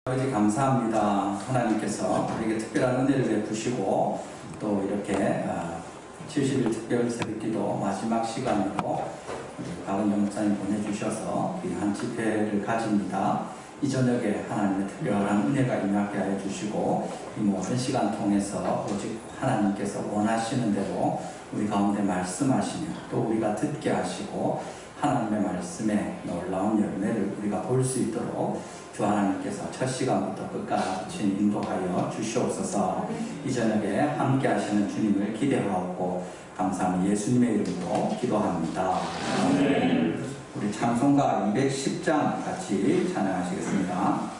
아버지 감사합니다. 하나님께서 우리에게 특별한 은혜를 베푸시고 또 이렇게 70일 특별 새벽기도 마지막 시간으로 우리 박은정 목사님 보내주셔서 귀한 집회를 가집니다. 이 저녁에 하나님의 특별한 은혜가 임하게 하여 주시고 이 모든 시간 통해서 오직 하나님께서 원하시는 대로 우리 가운데 말씀하시며 또 우리가 듣게 하시고 하나님의 말씀에 놀라운 열매를 우리가 볼 수 있도록 주 하나님께서 첫 시간부터 끝까지 인도하여 주시옵소서. 이 저녁에 함께 하시는 주님을 기대하고 감사하며 예수님의 이름으로 기도합니다. 우리 찬송가 210장 같이 찬양하시겠습니다.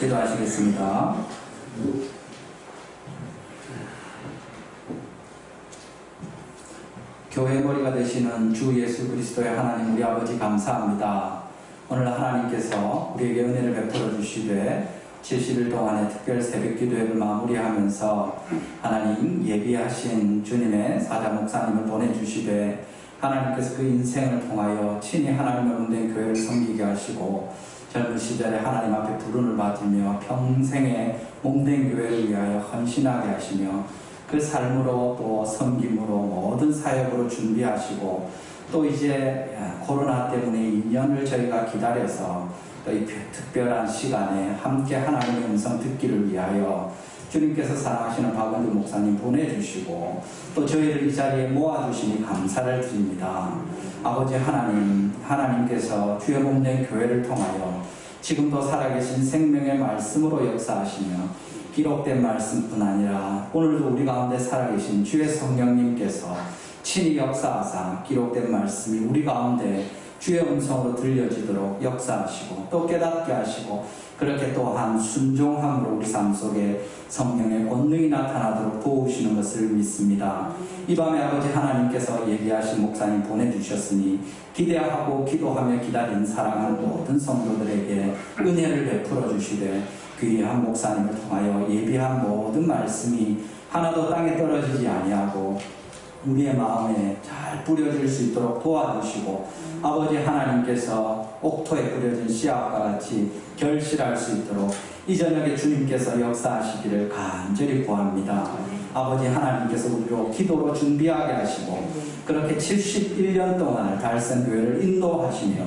기도하시겠습니다. 교회 머리가 되시는 주 예수 그리스도의 하나님 우리 아버지 감사합니다. 오늘 하나님께서 우리에게 은혜를 베풀어 주시되 70일 동안의 특별 새벽 기도회를 마무리하면서 하나님 예비하신 주님의 사자 목사님을 보내주시되 하나님께서 그 인생을 통하여 친히 하나님의 은된 교회를 섬기게 하시고 젊은 시절에 하나님 앞에 부름을 받으며 평생의 몸된 교회를 위하여 헌신하게 하시며 그 삶으로 또 섬김으로 모든 사역으로 준비하시고 또 이제 코로나 때문에 2년을 저희가 기다려서 또 이 특별한 시간에 함께 하나님의 음성 듣기를 위하여 주님께서 사랑하시는 박은주 목사님 보내주시고 또 저희를 이 자리에 모아주시니 감사를 드립니다. 아버지 하나님, 하나님께서 주의 몸된 교회를 통하여 지금도 살아계신 생명의 말씀으로 역사하시며 기록된 말씀뿐 아니라 오늘도 우리 가운데 살아계신 주의 성령님께서 친히 역사하사 기록된 말씀이 우리 가운데 주의 음성으로 들려지도록 역사하시고 또 깨닫게 하시고 그렇게 또한 순종함으로 우리 삶 속에 성령의 권능이 나타나도록 도우시는 것을 믿습니다. 이 밤에 아버지 하나님께서 예비하신 목사님 보내주셨으니 기대하고 기도하며 기다린 사랑하는 모든 성도들에게 은혜를 베풀어 주시되 귀한 목사님을 통하여 예비한 모든 말씀이 하나도 땅에 떨어지지 아니하고 우리의 마음에 잘 뿌려질 수 있도록 도와주시고 아버지 하나님께서 옥토에 뿌려진 씨앗과 같이 결실할 수 있도록 이 저녁에 주님께서 역사하시기를 간절히 구합니다. 아버지 하나님께서 우리로 기도로 준비하게 하시고 그렇게 71년 동안 달성교회를 인도하시며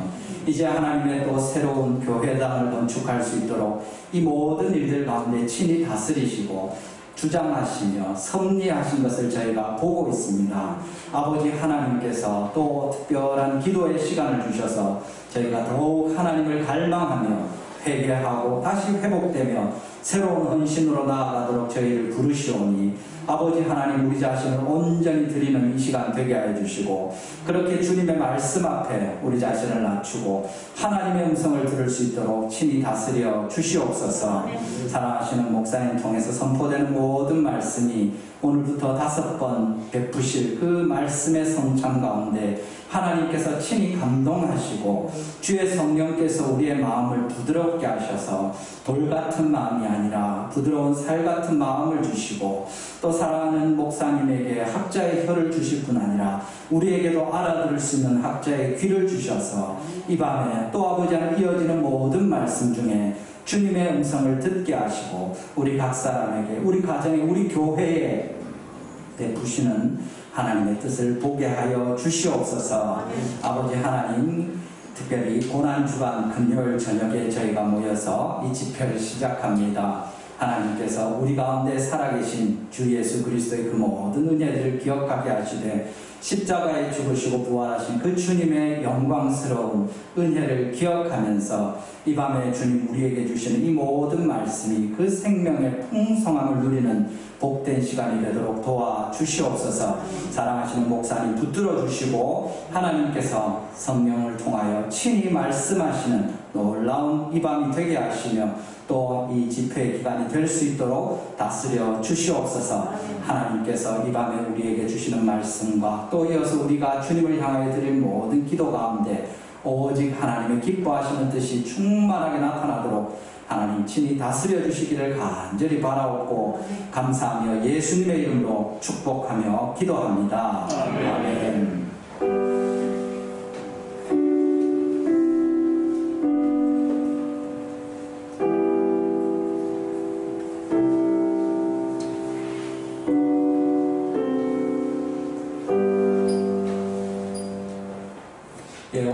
이제 하나님의 또 새로운 교회당을 건축할 수 있도록 이 모든 일들 가운데 친히 다스리시고 주장하시며 섭리하신 것을 저희가 보고 있습니다. 아버지 하나님께서 또 특별한 기도의 시간을 주셔서 저희가 더욱 하나님을 갈망하며 회개하고 다시 회복되며 새로운 헌신으로 나아가도록 저희를 부르시오니 아버지 하나님 우리 자신을 온전히 드리는 이 시간 되게 하여 주시고 그렇게 주님의 말씀 앞에 우리 자신을 낮추고 하나님의 음성을 들을 수 있도록 친히 다스려 주시옵소서. 사랑하시는 목사님 통해서 선포되는 모든 말씀이 오늘부터 5번 베푸실 그 말씀의 성찬 가운데 하나님께서 친히 감동하시고 주의 성령께서 우리의 마음을 부드럽게 하셔서 돌 같은 마음이 아니라 부드러운 살 같은 마음을 주시고 또 사랑하는 목사님에게 학자의 혀를 주실 뿐 아니라 우리에게도 알아들을 수 있는 학자의 귀를 주셔서 이 밤에 또 아버지 하나님 이어지는 모든 말씀 중에 주님의 음성을 듣게 하시고 우리 각 사람에게 우리 가정에 우리 교회에 베푸시는 하나님의 뜻을 보게 하여 주시옵소서. 아버지 하나님 특별히 고난주간 금요일 저녁에 저희가 모여서 이 집회를 시작합니다. 하나님께서 우리 가운데 살아계신 주 예수 그리스도의 그 모든 은혜들을 기억하게 하시되 십자가에 죽으시고 부활하신 그 주님의 영광스러운 은혜를 기억하면서 이 밤에 주님 우리에게 주시는 이 모든 말씀이 그 생명의 풍성함을 누리는 복된 시간이 되도록 도와주시옵소서. 사랑하시는 목사님 붙들어 주시고 하나님께서 성령을 통하여 친히 말씀하시는 놀라운 이 밤이 되게 하시며 또 이 집회의 기간이 될 수 있도록 다스려 주시옵소서. 하나님께서 이 밤에 우리에게 주시는 말씀과 또 이어서 우리가 주님을 향하여 드릴 모든 기도 가운데 오직 하나님의 기뻐하시는 뜻이 충만하게 나타나도록 하나님 친히 다스려 주시기를 간절히 바라옵고 감사하며 예수님의 이름으로 축복하며 기도합니다. 아멘.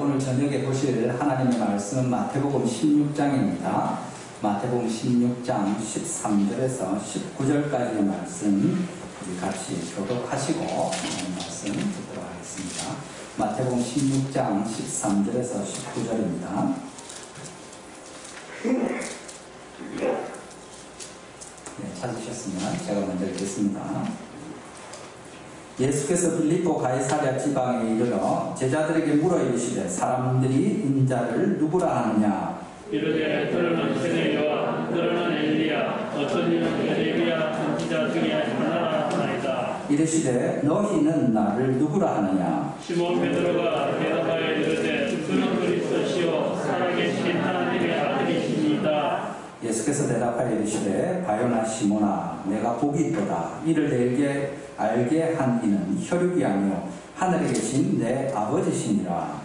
오늘 저녁에 보실 하나님의 말씀은 마태복음 16장입니다. 마태복음 16장 13절에서 19절까지의 말씀 우리 같이 교독하시고 말씀 듣도록 하겠습니다. 마태복음 16장 13절에서 19절입니다. 찾으셨으면 제가 먼저 읽겠습니다. 예수께서 빌립보 가이사랴 지방에 이르러 제자들에게 물어 이르시되 사람들이 인자를 누구라 하느냐. 이르되 들으는 세례요한 들으는 엘리야 어떤 이는 에레미야 선지자 중에 하나라 하나이다. 이르시되 너희는 나를 누구라 하느냐. 시몬 베드로가 대답하여 이르되 그는 그리스도시요 살아계신 하나님의 아들이시니이다. 예수께서 대답하여 이르시되 바요나 시몬아 내가 복이 있도다. 이를 내게 알게 한 이는 혈육이 아니요 하늘에 계신 내 아버지시니라.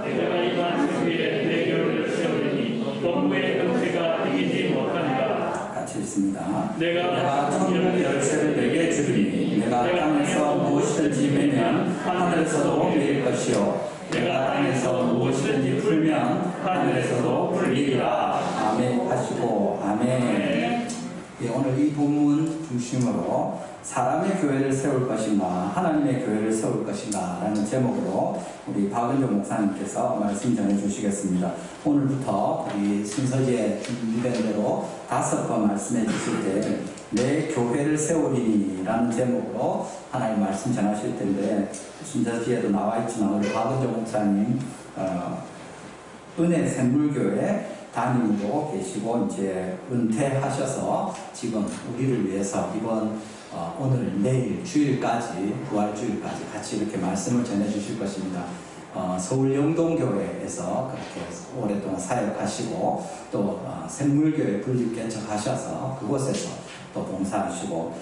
내가 이만 위에 내 교를 세우리니 동무의 금세가 이기지 못한다. 같이 읽습니다. 내가 천국의 열쇠를 내게 주리니 내가 땅에서 무엇이든지 매면 하늘에서도 매일 것이요 내가 땅에서 무엇이든지 풀면 하늘에서도 풀리리라. 아멘 하시고 아멘. 오늘 이 본문 중심으로 사람의 교회를 세울 것인가 하나님의 교회를 세울 것인가 라는 제목으로 우리 박은정 목사님께서 말씀 전해주시겠습니다. 오늘부터 우리 순서지에 준비된 대로 5번 말씀해 주실 때 내 교회를 세우리니 라는 제목으로 하나님 말씀 전하실 텐데 순서지에도 나와 있지만 우리 박은정 목사님 은혜 샘물교회 담임으로 계시고 이제 은퇴하셔서 지금 우리를 위해서 이번 오늘 내일 주일까지 부활주일까지 같이 이렇게 말씀을 전해주실 것입니다. 서울 영동교회에서 그렇게 오랫동안 사역하시고 또 샘물교회 분립 개척하셔서 그곳에서 또 봉사하시고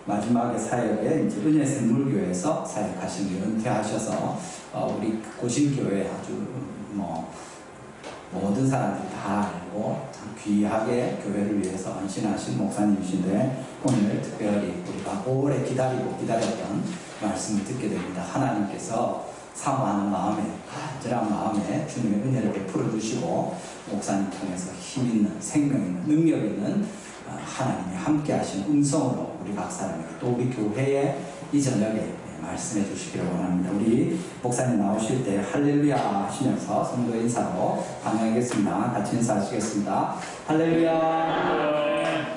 마지막에 사역에 이제 은혜샘물교회에서 사역하신 은퇴하셔서 우리 고신교회 아주 모든 사람들이 다 알고 참 귀하게 교회를 위해서 헌신하신 목사님이신데 오늘 특별히 우리가 오래 기다렸던 말씀을 듣게 됩니다. 하나님께서 사모하는 마음에, 간절한 마음에 주님의 은혜를 베풀어 주시고 목사님 통해서 힘 있는, 생명 있는, 능력 있는 하나님이 함께 하신 음성으로 우리 각 사람에게 또 우리 교회에 이 저녁에 말씀해 주시기를 원합니다. 우리 목사님 나오실 때 할렐루야 하시면서 성도 인사로 강행하겠습니다. 같이 인사하시겠습니다. 할렐루야.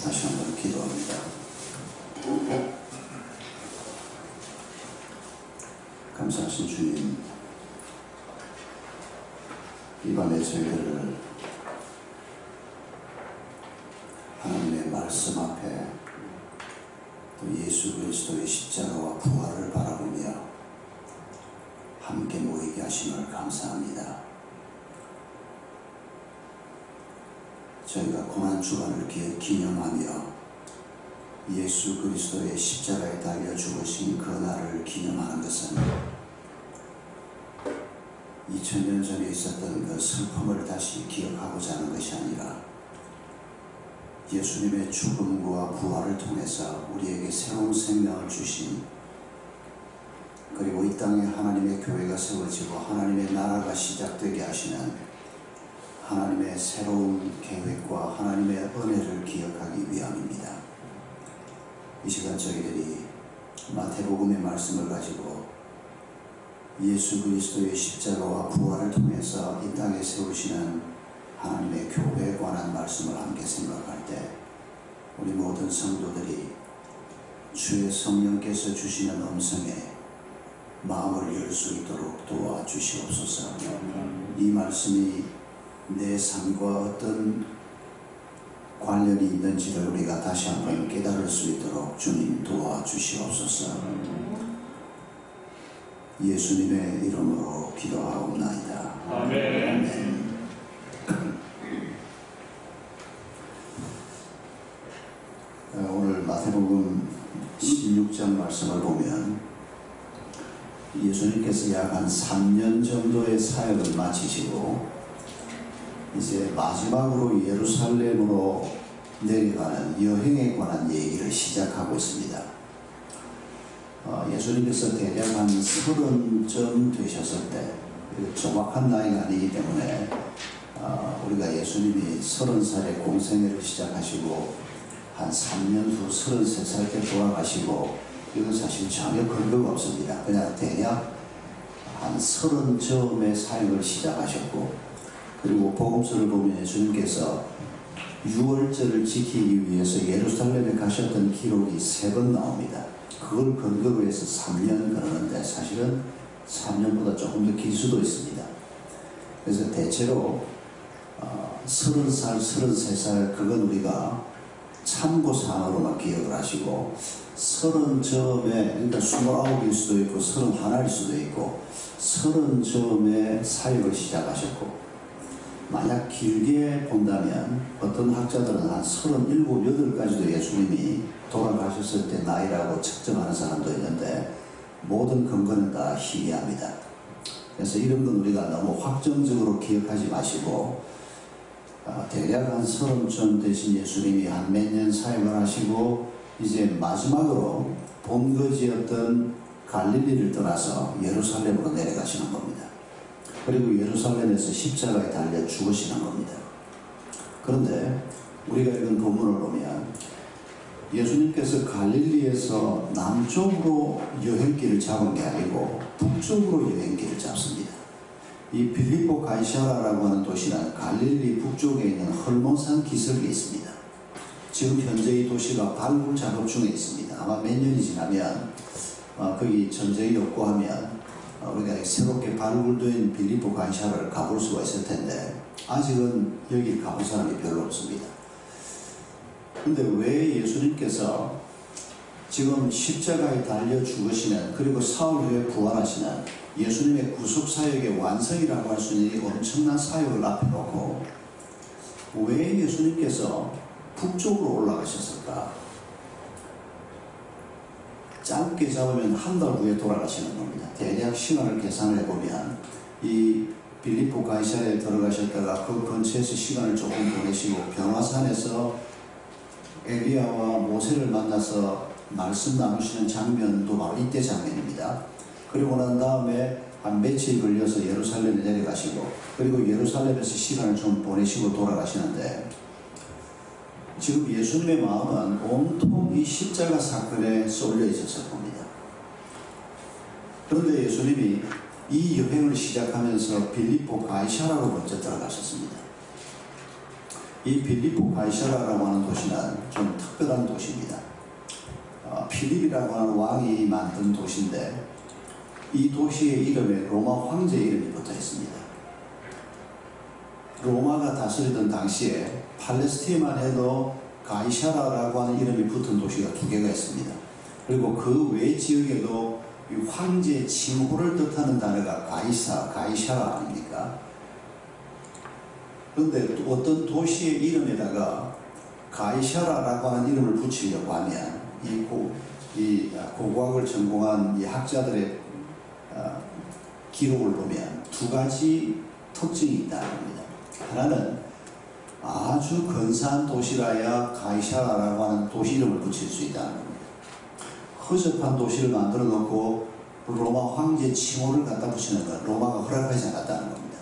다시 한번 기도합니다. 감사하신 주님, 이 밤에 저희들을 하나님의 말씀 앞에 또 예수 그리스도의 십자가와 부활을 바라보며 함께 모이게 하심을 감사합니다. 저희가 고난주간을 기념하며 예수 그리스도의 십자가에 달려 죽으신 그 날을 기념하는 것은 2000년 전에 있었던 그 슬픔을 다시 기억하고자 하는 것이 아니라 예수님의 죽음과 부활을 통해서 우리에게 새로운 생명을 주신, 그리고 이 땅에 하나님의 교회가 세워지고 하나님의 나라가 시작되게 하시는 하나님의 새로운 계획과 하나님의 은혜를 기억하기 위함입니다. 이 시간 저희들이 마태복음의 말씀을 가지고 예수 그리스도의 십자가와 부활을 통해서 이 땅에 세우시는 하나님의 교회에 관한 말씀을 함께 생각할 때 우리 모든 성도들이 주의 성령께서 주시는 음성에 마음을 열 수 있도록 도와주시옵소서. 이 말씀이 내 삶과 어떤 관련이 있는지를 우리가 다시 한번 깨달을 수 있도록 주님 도와주시옵소서. 예수님의 이름으로 기도하옵나이다. 아멘. 오늘 마태복음 16장 말씀을 보면 예수님께서 약 한 3년 정도의 사역을 마치시고 이제 마지막으로 예루살렘으로 내려가는 여행에 관한 얘기를 시작하고 있습니다. 예수님께서 대략 한 30쯤 되셨을 때, 정확한 나이가 아니기 때문에 우리가 예수님이 30살에 공생애를 시작하시고 한 3년 후 33살 때 돌아가시고, 이건 사실 전혀 근거가 없습니다. 그냥 대략 한 30쯤에 사역을 시작하셨고, 그리고 복음서를 보면 예수님께서 유월절을 지키기 위해서 예루살렘에 가셨던 기록이 3번 나옵니다. 그걸 근거로 해서 3년 그러는데 사실은 3년보다 조금 더 길 수도 있습니다. 그래서 대체로 30살, 33살 그건 우리가 참고사항으로만 기억을 하시고 30쯤에, 그러니까 29일 수도 있고 31일 수도 있고 30쯤에 사역을 시작하셨고, 만약 길게 본다면 어떤 학자들은 한 37, 8까지도 예수님이 돌아가셨을 때 나이라고 측정하는 사람도 있는데 모든 근거는 다 희미합니다. 그래서 이런 건 우리가 너무 확정적으로 기억하지 마시고 대략 한 30쯤 되신 예수님이 한 몇 년 사역을 하시고 이제 마지막으로 본거지였던 갈릴리를 떠나서 예루살렘으로 내려가시는 겁니다. 그리고 예루살렘에서 십자가에 달려 죽으시는 겁니다. 그런데 우리가 읽은 본문을 보면 예수님께서 갈릴리에서 남쪽으로 여행길을 잡은 게 아니고 북쪽으로 여행길을 잡습니다. 이 빌립보 가이사라라고 하는 도시는 갈릴리 북쪽에 있는 헐몬산 기슭에 있습니다. 지금 현재 이 도시가 발굴 작업 중에 있습니다. 아마 몇 년이 지나면 거기 전쟁이 없고 하면 우리가 새롭게 발굴된 빌립보 가이사라를 가볼 수가 있을 텐데 아직은 여기 가본 사람이 별로 없습니다. 근데 왜 예수님께서 지금 십자가에 달려 죽으시는, 그리고 사흘 후에 부활하시는 예수님의 구속사역의 완성이라고 할 수 있는 엄청난 사역을 앞에 놓고 왜 예수님께서 북쪽으로 올라가셨을까? 짧게 잡으면 한 달 후에 돌아가시는 겁니다. 대략 시간을 계산해 보면 이 빌립보 가이사랴에 들어가셨다가 그 근처에서 시간을 조금 보내시고 변화산에서 엘리야와 모세를 만나서 말씀 나누시는 장면도 바로 이때 장면입니다. 그리고 난 다음에 한 며칠 걸려서 예루살렘에 내려가시고, 그리고 예루살렘에서 시간을 좀 보내시고 돌아가시는데, 지금 예수님의 마음은 온통 이 십자가 사건에 쏠려 있었을 겁니다. 그런데 예수님이 이 여행을 시작하면서 빌립보 가이사라로 먼저 들어가셨습니다. 이 빌립보 가이사라라고 하는 도시는 좀 특별한 도시입니다. 필립이라고 하는 왕이 만든 도시인데 이 도시의 이름에 로마 황제 이름이 붙어 있습니다. 로마가 다스리던 당시에 팔레스타인만 해도 가이사라라고 하는 이름이 붙은 도시가 2개가 있습니다. 그리고 그 외 지역에도 이 황제 칭호를 뜻하는 단어가 가이사라 아닙니까? 그런데 어떤 도시의 이름에다가 가이사라라고 하는 이름을 붙이려고 하면 이 고고학을 전공한 이 학자들의 기록을 보면 2가지 특징이 있다는 겁니다. 하나는 아주 근사한 도시라야 가이사라라고 하는 도시 이름을 붙일 수 있다는 겁니다. 허접한 도시를 만들어 놓고 로마 황제 칭호를 갖다 붙이는 건 로마가 허락하지 않았다는 겁니다.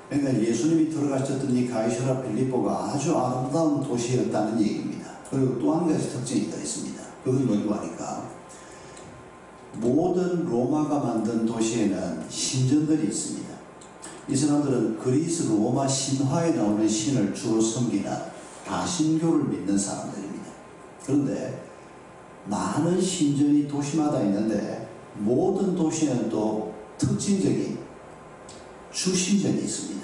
그러니까 예수님이 들어가셨던 이 가이사라 빌립보가 아주 아름다운 도시였다는 얘기입니다. 그리고 또 한 가지 특징이 더 있습니다. 그건 뭔가 하니까 모든 로마가 만든 도시에는 신전들이 있습니다. 이 사람들은 그리스 로마 신화에 나오는 신을 주로 섬기는 다신교를 믿는 사람들입니다. 그런데 많은 신전이 도시마다 있는데 모든 도시에는 또 특징적인 주신전이 있습니다.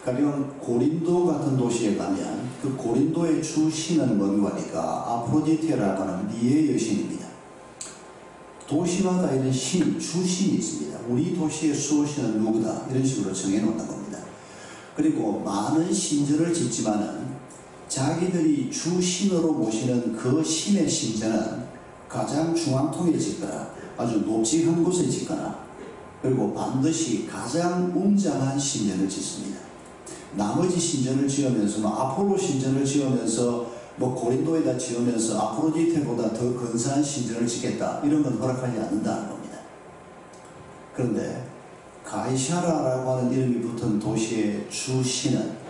가령 고린도 같은 도시에 가면 그 고린도의 주신은 뭔가 하니까 아프로디테라고 하는 미의 여신입니다. 도시마다 이런 신, 주신이 있습니다. 우리 도시의 수호신은 누구다 이런 식으로 정해놓는 겁니다. 그리고 많은 신전을 짓지만은 자기들이 주신으로 모시는 그 신의 신전은 가장 중앙통에 짓거나 아주 높직한 곳에 짓거나 그리고 반드시 가장 웅장한 신전을 짓습니다. 나머지 신전을 지으면서 아폴로 신전을 지으면서 고린도에다 지으면서 아프로디테보다 더 근사한 신전을 짓겠다 이런 건 허락하지 않는다는 겁니다. 그런데 가이사라라고 하는 이름이 붙은 도시의 주신은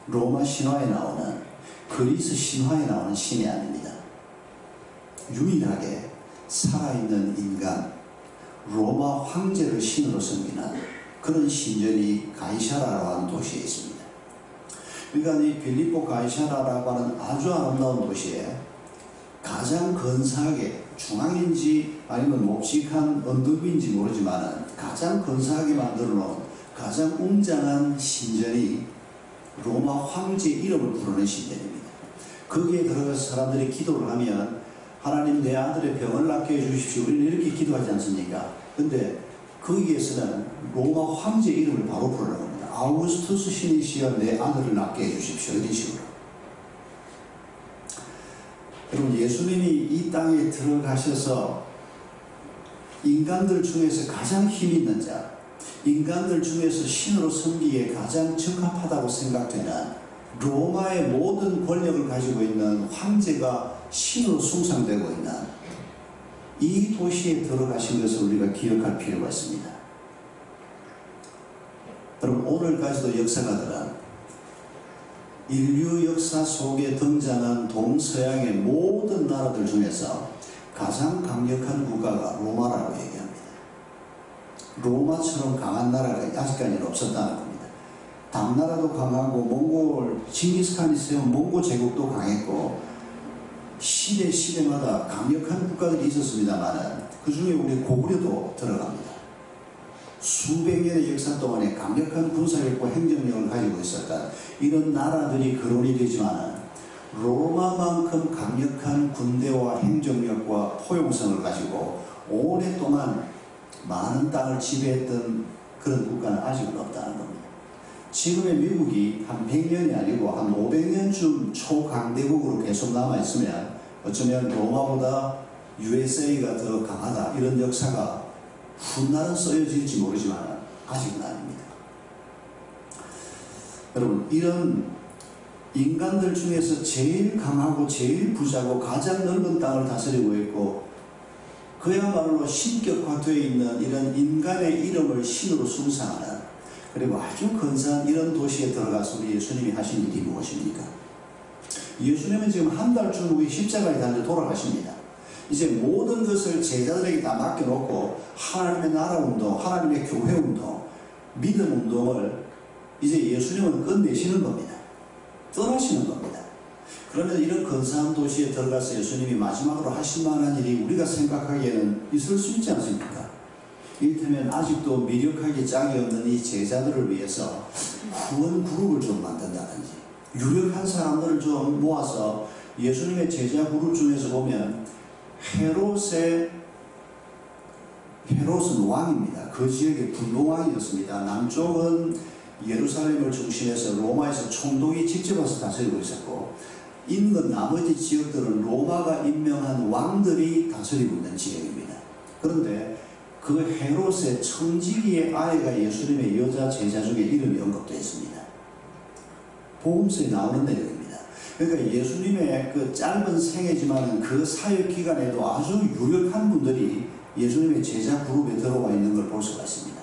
로마 신화에 나오는 그리스 신화에 나오는 신이 아닙니다. 유일하게 살아있는 인간 로마 황제를 신으로 섬기는 그런 신전이 가이사라라고 하는 도시에 있습니다. 그러니까 이 빌립보 가이사라라고 하는 아주 아름다운 도시에 가장 근사하게 중앙인지 아니면 묵직한 언덕인지 모르지만 가장 근사하게 만들어 놓은 가장 웅장한 신전이 로마 황제 이름을 부르는 신전입니다. 거기에 들어가서 사람들이 기도를 하면 하나님 내 아들의 병을 낫게 해주십시오. 우리는 이렇게 기도하지 않습니까? 근데 거기에서는 로마 황제 이름을 바로 부르는 겁니다. 아우구스투스 신이시여 내 아들을 낫게 해주십시오. 이런 식으로. 여러분 예수님이 이 땅에 들어가셔서 인간들 중에서 가장 힘 있는 자, 인간들 중에서 신으로 섬기기에 가장 적합하다고 생각되는 로마의 모든 권력을 가지고 있는 황제가 신으로 숭상되고 있는 이 도시에 들어가신 것을 우리가 기억할 필요가 있습니다. 여러분 오늘까지도 역사가들은 인류 역사 속에 등장한 동서양의 모든 나라들 중에서 가장 강력한 국가가 로마라고 얘기합니다. 로마처럼 강한 나라가 아직까지는 없었다는 겁니다. 당나라도 강하고 몽골 징기스칸이 세운 몽골 제국도 강했고 시대마다 강력한 국가들이 있었습니다만 그 중에 우리 고구려도 들어갑니다. 수백 년의 역사 동안에 강력한 군사력과 행정력을 가지고 있었던 이런 나라들이 거론이 되지만 로마만큼 강력한 군대와 행정력과 포용성을 가지고 오랫동안 많은 땅을 지배했던 그런 국가는 아직은 없다는 겁니다. 지금의 미국이 한 100년이 아니고 한 500년쯤 초강대국으로 계속 남아있으면 어쩌면 로마보다 USA가 더 강하다 이런 역사가 훗날은 쓰여질지 모르지만 아직은 아닙니다. 여러분, 이런 인간들 중에서 제일 강하고 제일 부자고 가장 넓은 땅을 다스리고 있고 그야말로 신격화되어 있는 이런 인간의 이름을 신으로 숭상하는, 그리고 아주 근사한 이런 도시에 들어가서 우리 예수님이 하신 일이 무엇입니까? 예수님은 지금 한 달쯤 후에 십자가에 달려 돌아가십니다. 이제 모든 것을 제자들에게 다 맡겨놓고 하나님의 나라 운동, 하나님의 교회 운동, 믿음 운동을 이제 예수님은 끝내시는 겁니다. 떠나시는 겁니다. 그러면 이런 근사한 도시에 들어가서 예수님이 마지막으로 하실 만한 일이 우리가 생각하기에는 있을 수 있지 않습니까? 이를테면 아직도 미력하기 짝이 없는 이 제자들을 위해서 후원 그룹을 좀 만든다든지, 유력한 사람들을 좀 모아서 예수님의 제자 그룹 중에서 보면 헤롯은 왕입니다. 그 지역의 분봉왕이었습니다. 남쪽은 예루살렘을 중심해서 로마에서 총독이 직접 와서 다스리고 있었고, 인근 나머지 지역들은 로마가 임명한 왕들이 다스리고 있는 지역입니다. 그런데 그 헤롯의 청지기의 아이가 예수님의 여자 제자 중에 이름이 언급되어 있습니다. 복음서에 나오는 내용입니다. 그러니까 예수님의 그 짧은 생애지만 그 사역 기간에도 아주 유력한 분들이 예수님의 제자 그룹에 들어와 있는 걸 볼 수가 있습니다.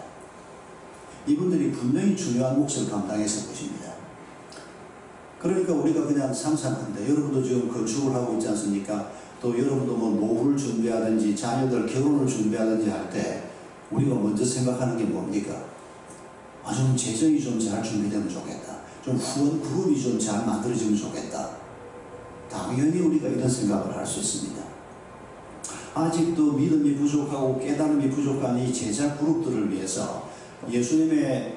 이분들이 분명히 중요한 몫을 감당했을 것입니다. 그러니까 우리가 그냥 상상한데, 여러분도 지금 건축을 하고 있지 않습니까? 또 여러분도 뭐 노후를 준비하든지 자녀들 결혼을 준비하든지 할 때 우리가 먼저 생각하는 게 뭡니까? 좀 재정이 좀 잘 준비되면 좋겠다. 좀 후원 그룹이 좀 잘 만들어지면 좋겠다. 당연히 우리가 이런 생각을 할 수 있습니다. 아직도 믿음이 부족하고 깨달음이 부족한 이 제자 그룹들을 위해서 예수님의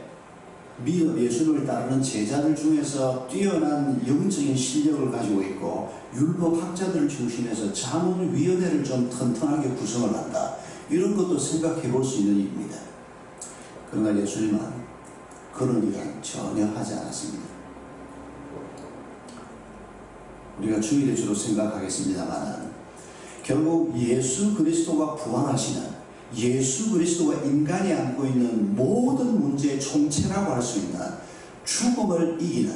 예수님을 따르는 제자들 중에서 뛰어난 영적인 실력을 가지고 있고 율법학자들을 중심해서 자문위원회를 좀 튼튼하게 구성을 한다, 이런 것도 생각해 볼 수 있는 일입니다. 그러나 예수님은 그런 일은 전혀 하지 않았습니다. 우리가 주일에 주로 생각하겠습니다만, 결국 예수 그리스도가 부활하시는, 예수 그리스도가 인간이 안고 있는 모든 문제의 총체라고 할 수 있는 죽음을 이기는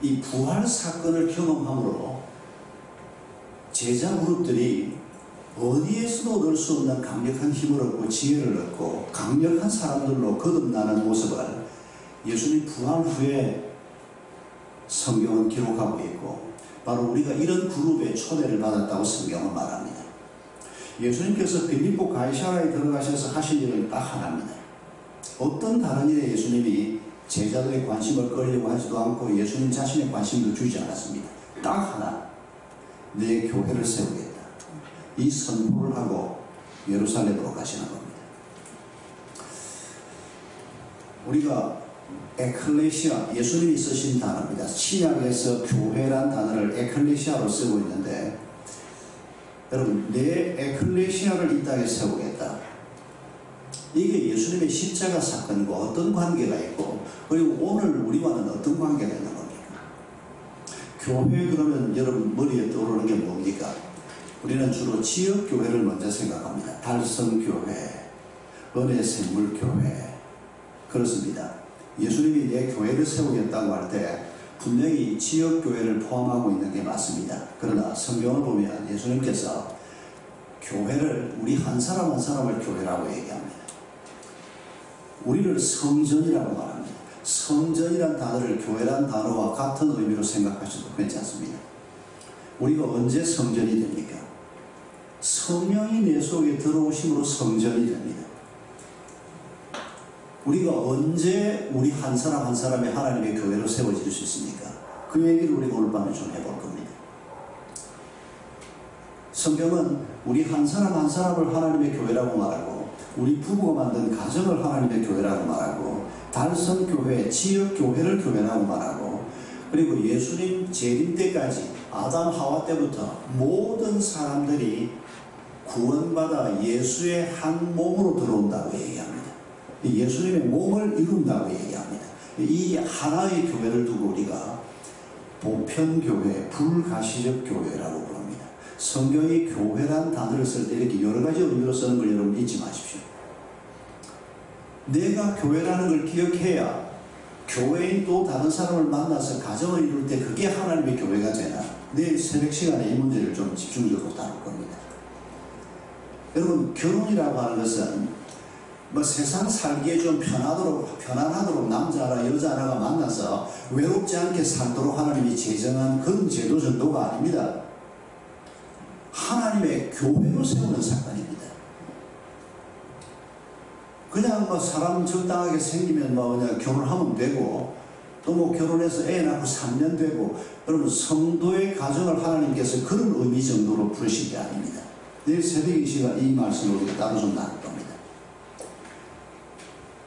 이 부활 사건을 경험함으로 제자 그룹들이 어디에서도 얻을 수 없는 강력한 힘을 얻고 지혜를 얻고 강력한 사람들로 거듭나는 모습을 예수님 부활 후에 성경은 기록하고 있고, 바로 우리가 이런 그룹에 초대를 받았다고 성경은 말합니다. 예수님께서 빌립보 가이사라에 들어가셔서 하신 일은 딱 하나입니다. 어떤 다른 일에 예수님이 제자들의 관심을 끌려고 하지도 않고 예수님 자신의 관심도 주지 않았습니다. 딱 하나, 내 교회를 세우겠다, 이 선포를 하고 예루살렘으로 가시는 겁니다. 우리가 에클레시아, 예수님이 쓰신 단어입니다. 신약에서 교회란 단어를 에클레시아로 쓰고 있는데, 여러분, 내 에클레시아를 이 땅에 세우겠다, 이게 예수님의 십자가 사건과 어떤 관계가 있고, 그리고 오늘 우리와는 어떤 관계가 있는 겁니까? 교회 그러면 여러분 머리에 떠오르는 게 뭡니까? 우리는 주로 지역교회를 먼저 생각합니다. 달성교회, 은혜샘물교회. 그렇습니다. 예수님이 내 교회를 세우겠다고 할 때 분명히 지역교회를 포함하고 있는 게 맞습니다. 그러나 성경을 보면 예수님께서 교회를 우리 한 사람 한 사람을 교회라고 얘기합니다. 우리를 성전이라고 말합니다. 성전이란 단어를 교회란 단어와 같은 의미로 생각하셔도 괜찮습니다. 우리가 언제 성전이 됩니까? 성령이 내 속에 들어오심으로 성전이 됩니다. 우리가 언제 우리 한 사람 한 사람의 하나님의 교회로 세워질 수 있습니까? 그 얘기를 우리가 오늘 밤에 좀 해볼 겁니다. 성경은 우리 한 사람 한 사람을 하나님의 교회라고 말하고, 우리 부부가 만든 가정을 하나님의 교회라고 말하고, 달성교회, 지역교회를 교회라고 말하고, 그리고 예수님 재림 때까지 아담 하와 때부터 모든 사람들이 구원받아 예수의 한 몸으로 들어온다고 얘기합니다. 예수님의 몸을 이룬다고 얘기합니다. 이 하나의 교회를 두고 우리가 보편교회, 불가시적 교회라고 부릅니다. 성경이 교회란 단어를 쓸 때 이렇게 여러 가지 의미로 쓰는 걸 여러분 잊지 마십시오. 내가 교회라는 걸 기억해야 교회인 또 다른 사람을 만나서 가정을 이룰 때 그게 하나님의 교회가 되나? 내일 새벽 시간에 이 문제를 좀 집중적으로 다룰 겁니다. 여러분, 결혼이라고 하는 것은 뭐 세상 살기에 좀 편안하도록 남자 하나 여자 하나가 만나서 외롭지 않게 살도록 하나님이 제정한 그런 제도 정도가 아닙니다. 하나님의 교회로 세우는 사건입니다. 그냥 뭐 사람 적당하게 생기면 뭐 그냥 결혼하면 되고, 또 뭐 결혼해서 애 낳고 3년 되고, 여러분 성도의 가정을 하나님께서 그런 의미 정도로 부르신 게 아닙니다. 내일 새벽 이 시간 이 말씀을 우리가 따로 좀 나눌 겁니다.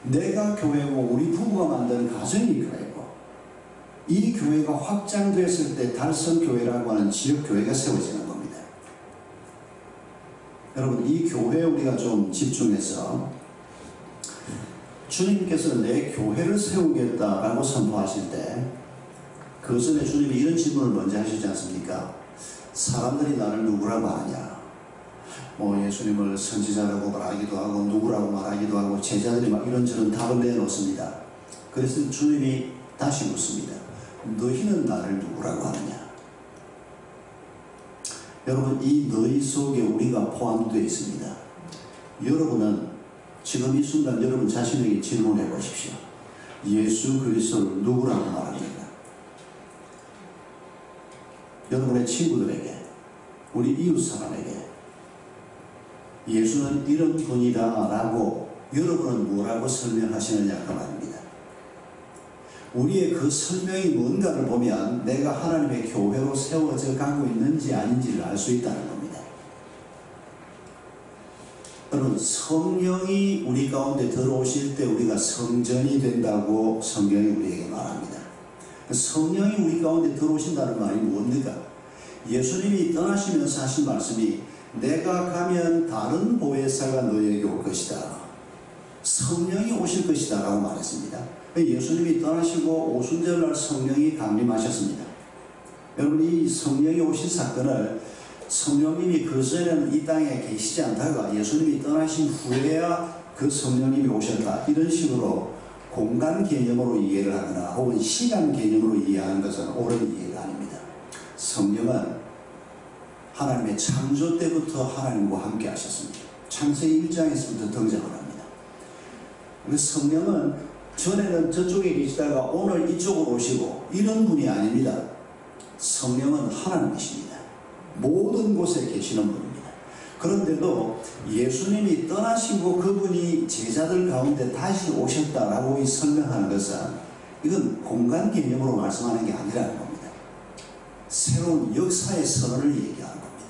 내가 교회고 우리 부부가 만드는 가정이 교회고, 이 교회가 확장됐을 때 달성교회라고 하는 지역교회가 세워지는 겁니다. 여러분, 이 교회에 우리가 좀 집중해서, 주님께서 내 교회를 세우겠다라고 선포하실 때 그 전에 주님이 이런 질문을 먼저 하시지 않습니까? 사람들이 나를 누구라고 하냐? 뭐 예수님을 선지자라고 말하기도 하고 누구라고 말하기도 하고 제자들이 막 이런저런 답을 내놓습니다. 그래서 주님이 다시 묻습니다. 너희는 나를 누구라고 하느냐? 여러분, 이 너희 속에 우리가 포함되어 있습니다. 여러분은 지금 이 순간 여러분 자신에게 질문해 보십시오. 예수 그리스도를 누구라고 말합니까? 여러분의 친구들에게, 우리 이웃 사람에게 예수는 이런 분이다 라고 여러분은 뭐라고 설명하시느냐 그 말입니다. 우리의 그 설명이 뭔가를 보면 내가 하나님의 교회로 세워져 가고 있는지 아닌지를 알 수 있다는 겁니다. 여러분, 성령이 우리 가운데 들어오실 때 우리가 성전이 된다고 성경이 우리에게 말합니다. 성령이 우리 가운데 들어오신다는 말이 뭡니까? 예수님이 떠나시면서 하신 말씀이 내가 가면 다른 보혜사가 너에게 올 것이다. 성령이 오실 것이다 라고 말했습니다. 예수님이 떠나시고 오순절날 성령이 강림하셨습니다. 여러분, 이 성령이 오신 사건을 성령님이 그 전에는 이 땅에 계시지 않다가 예수님이 떠나신 후에야 그 성령님이 오셨다, 이런 식으로 공간 개념으로 이해를 하거나 혹은 시간 개념으로 이해하는 것은 옳은 이해가 아닙니다. 성령은 하나님의 창조 때부터 하나님과 함께 하셨습니다. 창세기 1장에서부터 등장을 합니다. 성령은 전에는 저쪽에 계시다가 오늘 이쪽으로 오시고 이런 분이 아닙니다. 성령은 하나님이십니다. 모든 곳에 계시는 분입니다. 그런데도 예수님이 떠나시고 그분이 제자들 가운데 다시 오셨다라고 설명하는 것은 이건 공간 개념으로 말씀하는 게 아니라는 겁니다. 새로운 역사의 선언을 얘기하는 겁니다.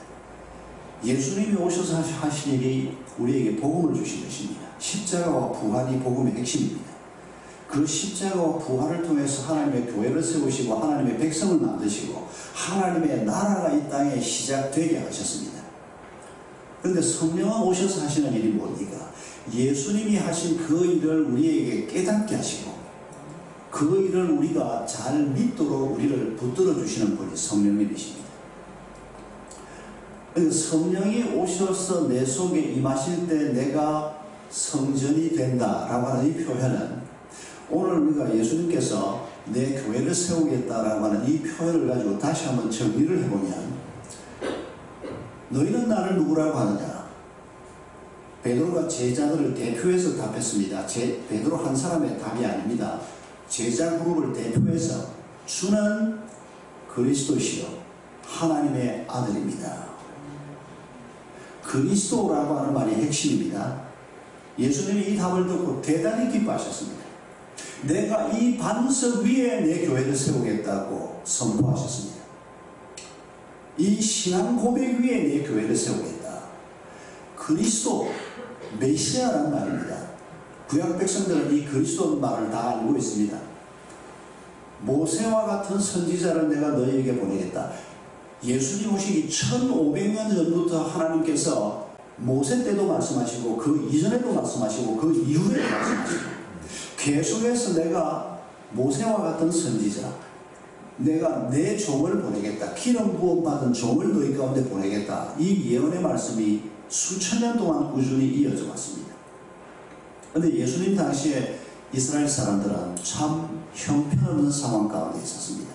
예수님이 오셔서 하신 일이 우리에게 복음을 주신 것입니다. 십자가와 부활이 복음의 핵심입니다. 그 십자가와 부활을 통해서 하나님의 교회를 세우시고 하나님의 백성을 만드시고 하나님의 나라가 이 땅에 시작되게 하셨습니다. 그런데 성령은 오셔서 하시는 일이 뭡니까? 예수님이 하신 그 일을 우리에게 깨닫게 하시고 그 일을 우리가 잘 믿도록 우리를 붙들어 주시는 분이 성령님이십니다. 성령이 오셔서 내 속에 임하실 때 내가 성전이 된다라고 하는 이 표현은 오늘 우리가 예수님께서 내 교회를 세우겠다라고 하는 이 표현을 가지고 다시 한번 정리를 해보면, 너희는 나를 누구라고 하느냐? 베드로가 제자들을 대표해서 답했습니다. 베드로 한 사람의 답이 아닙니다. 제자 그룹을 대표해서 주는 그리스도시요 하나님의 아들입니다. 그리스도라고 하는 말이 핵심입니다. 예수님이 이 답을 듣고 대단히 기뻐하셨습니다. 내가 이 반석 위에 내 교회를 세우겠다고 선포하셨습니다. 이 신앙 고백 위에 내 교회를 세우겠다. 그리스도 메시아라는 말입니다. 구약 백성들은 이 그리스도 말을 다 알고 있습니다. 모세와 같은 선지자를 내가 너희에게 보내겠다. 예수님 오시기 1500년 전부터 하나님께서 모세 때도 말씀하시고 그 이전에도 말씀하시고 그 이후에도 말씀하시고 계속해서 내가 모세와 같은 선지자, 내가 내 종을 보내겠다. 기름 부음 받은 종을 너희 가운데 보내겠다. 이 예언의 말씀이 수천 년 동안 꾸준히 이어져 왔습니다. 그런데 예수님 당시에 이스라엘 사람들은 참 형편없는 상황 가운데 있었습니다.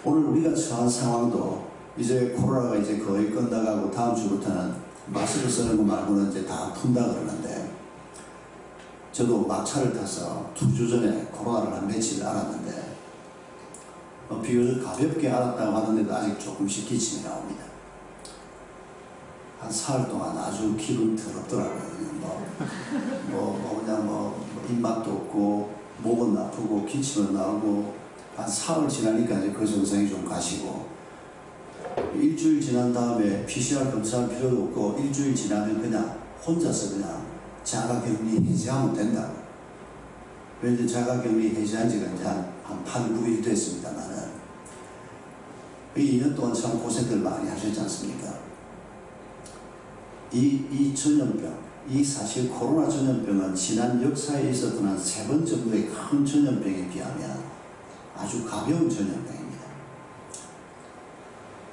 오늘 우리가 처한 상황도 이제 코로나가 이제 거의 끝나가고 다음 주부터는 마스크 쓰는 거 말고는 이제 다 푼다 그러는데, 저도 막차를 타서 2주 전에 코로나를 한 며칠 알았는데 비교적 가볍게 알았다고 하는데도 아직 조금씩 기침이 나옵니다. 한 사흘 동안 아주 기분 더럽더라고요. 그냥 입맛도 없고 목은 아프고 기침은 나오고 한 사흘 지나니까 이제 그 증상이 좀 가시고, 일주일 지난 다음에 PCR 검사할 필요도 없고 일주일 지나면 그냥 혼자서 그냥 자가격리 해제하면 된다고. 그래서 자가격리 해제한 지가 이제 한 8, 9일 됐습니다만은, 이 2년 동안 참 고생들 많이 하셨지 않습니까? 이 전염병, 이 사실 코로나 전염병은 지난 역사에 있었던 한 3번 정도의 큰 전염병에 비하면 아주 가벼운 전염병입니다.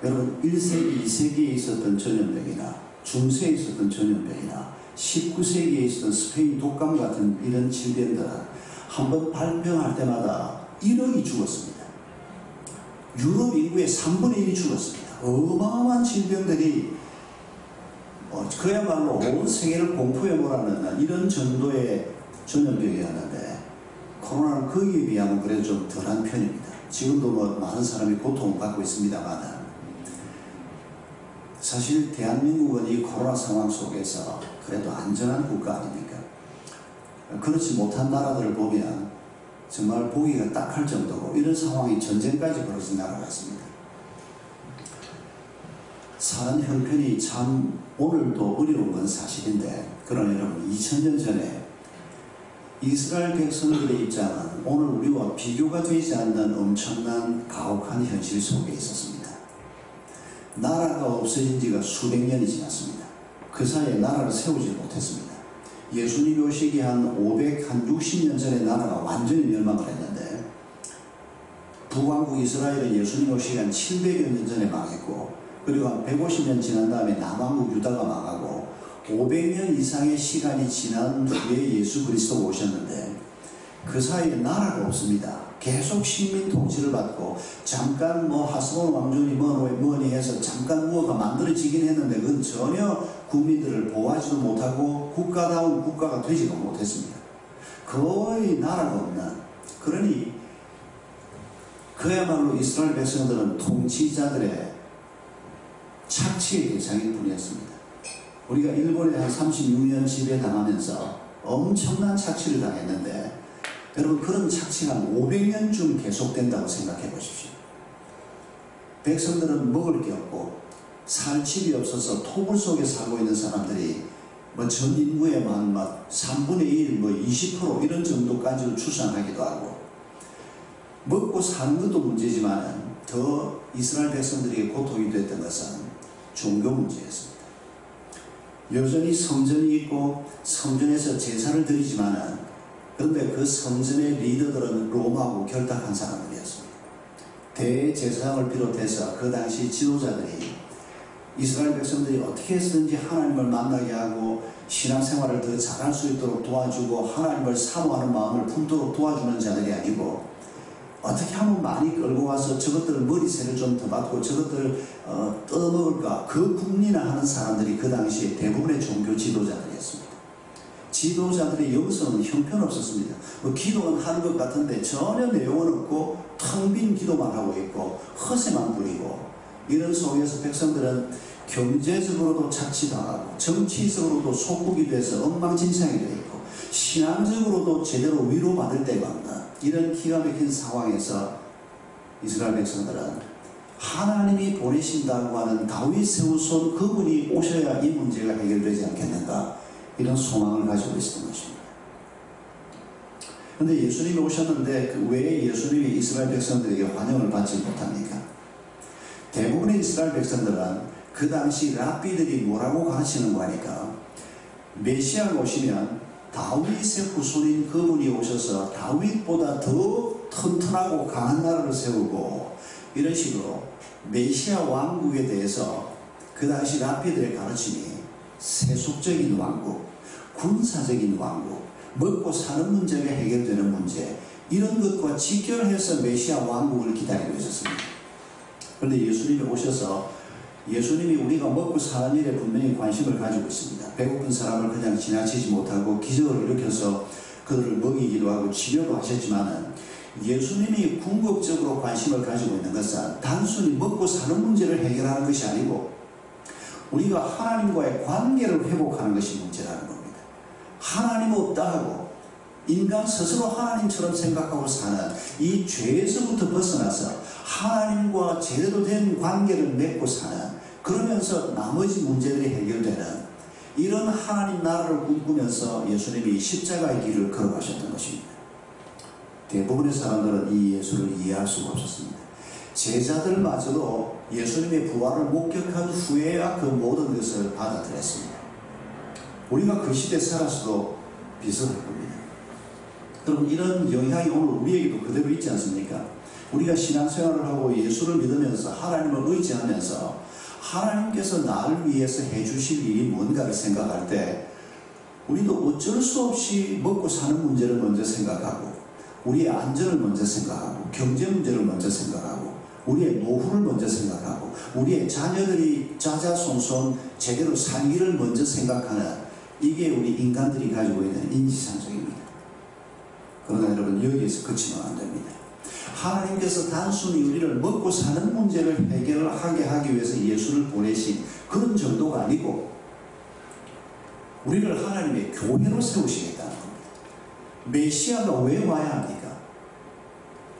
여러분, 1세기, 2세기에 있었던 전염병이나 중세에 있었던 전염병이나 19세기에 있었던 스페인 독감 같은 이런 질병들은 한번 발병할 때마다 1억이 죽었습니다. 유럽 인구의 3분의 1이 죽었습니다. 어마어마한 질병들이 그야말로 온 세계를 공포에 몰아넣는 이런 정도의 전염병이었는데, 코로나는 거기에 비하면 그래도 좀 덜한 편입니다. 지금도 많은 사람이 고통을 받고 있습니다만, 사실 대한민국은 이 코로나 상황 속에서 그래도 안전한 국가 아닙니까? 그렇지 못한 나라들을 보면 정말 보기가 딱할 정도고, 이런 상황이 전쟁까지 벌어진 나라 같습니다. 사는 형편이 참 오늘도 어려운 건 사실인데, 그러나 여러분, 2000년 전에 이스라엘 백성들의 입장은 오늘 우리와 비교가 되지 않는 엄청난 가혹한 현실 속에 있었습니다. 나라가 없어진 지가 수백 년이 지났습니다. 그 사이에 나라를 세우지 못했습니다. 예수님이 오시기 한 560년 전에 나라가 완전히 멸망을 했는데, 북왕국 이스라엘은 예수님 오시기 한 700여 년 전에 망했고, 그리고 한 150년 지난 다음에 남왕국 유다가 망하고 500년 이상의 시간이 지난 후에 예수 그리스도가 오셨는데, 그 사이에 나라가 없습니다. 계속 식민 통치를 받고, 잠깐 하스본 왕조니 뭐니 해서 잠깐 무엇가 만들어지긴 했는데, 그건 전혀 국민들을 보호하지도 못하고 국가다운 국가가 되지도 못했습니다. 거의 나라가 없는, 그러니 그야말로 이스라엘 백성들은 통치자들의 착취의 대상일 뿐이었습니다. 우리가 일본에 한 36년 지배당하면서 엄청난 착취를 당했는데, 여러분, 그런 착취가 한 500년쯤 계속된다고 생각해 보십시오. 백성들은 먹을 게 없고 살 집이 없어서 토굴 속에 살고 있는 사람들이 전 인구의 한 3분의 1, 20% 이런 정도까지로 추산하기도 하고, 먹고 사는 것도 문제지만 더 이스라엘 백성들에게 고통이 됐던 것은 종교 문제였습니다. 여전히 성전이 있고 성전에서 제사를 드리지만은, 그런데 그 성전의 리더들은 로마하고 결탁한 사람들이었습니다. 대제사장을 비롯해서 그 당시 지도자들이 이스라엘 백성들이 어떻게 해서든지 하나님을 만나게 하고 신앙생활을 더 잘할 수 있도록 도와주고 하나님을 사모하는 마음을 품도록 도와주는 자들이 아니고, 어떻게 하면 많이 끌고 와서 저것들을 머리세를 좀 더 받고 저것들을 떠먹을까, 그 궁리나 하는 사람들이 그 당시에 대부분의 종교 지도자들이었습니다. 지도자들의 영성은 형편없었습니다. 기도는 하는 것 같은데 전혀 내용은 없고 텅 빈 기도만 하고 있고 허세만 부리고, 이런 속에서 백성들은 경제적으로도 착취당하고 정치적으로도 속국이 돼서 엉망진창이 되어 있고 신앙적으로도 제대로 위로받을 데가 없는 이런 기가 막힌 상황에서 이스라엘 백성들은 하나님이 보내신다고 하는 다윗의 후손 그분이 오셔야 이 문제가 해결되지 않겠는가, 이런 소망을 가지고 있었던 것입니다. 그런데 예수님이 오셨는데 왜 예수님이 이스라엘 백성들에게 환영을 받지 못합니까? 대부분의 이스라엘 백성들은 그 당시 랍비들이 뭐라고 가르치는 거니까 메시아가 오시면 다윗의 후손인 그분이 오셔서 다윗보다 더 튼튼하고 강한 나라를 세우고, 이런 식으로 메시아 왕국에 대해서 그 당시 랍비들의 가르침이 세속적인 왕국, 군사적인 왕국, 먹고 사는 문제가 해결되는 문제, 이런 것과 직결해서 메시아 왕국을 기다리고 있었습니다. 그런데 예수님이 오셔서 예수님이 우리가 먹고 사는 일에 분명히 관심을 가지고 있습니다. 배고픈 사람을 그냥 지나치지 못하고 기적을 일으켜서 그들을 먹이기도 하고 치료도 하셨지만, 예수님이 궁극적으로 관심을 가지고 있는 것은 단순히 먹고 사는 문제를 해결하는 것이 아니고 우리가 하나님과의 관계를 회복하는 것이 문제라는 겁니다. 하나님 없다 하고 인간 스스로 하나님처럼 생각하고 사는 이 죄에서부터 벗어나서 하나님과 제대로 된 관계를 맺고 사는, 그러면서 나머지 문제들이 해결되는 이런 하나님 나라를 꿈꾸면서 예수님이 십자가의 길을 걸어가셨던 것입니다. 대부분의 사람들은 이 예수를 이해할 수가 없었습니다. 제자들마저도 예수님의 부활을 목격한 후에야 그 모든 것을 받아들였습니다. 우리가 그 시대에 살았어도 비슷할 겁니다. 그럼 이런 영향이 오늘 우리에게도 그대로 있지 않습니까? 우리가 신앙생활을 하고 예수를 믿으면서 하나님을 의지하면서 하나님께서 나를 위해서 해주실 일이 뭔가를 생각할 때 우리도 어쩔 수 없이 먹고 사는 문제를 먼저 생각하고, 우리의 안전을 먼저 생각하고, 경제 문제를 먼저 생각하고, 우리의 노후를 먼저 생각하고, 우리의 자녀들이 자자손손 제대로 살기를 먼저 생각하는, 이게 우리 인간들이 가지고 있는 인지상정입니다. 그러나 여러분, 여기에서 그치면 안 됩니다. 하나님께서 단순히 우리를 먹고 사는 문제를 해결하게 하기 위해서 예수를 보내신 그런 정도가 아니고 우리를 하나님의 교회로 세우시겠다는 겁니다. 메시아가 왜 와야 합니까?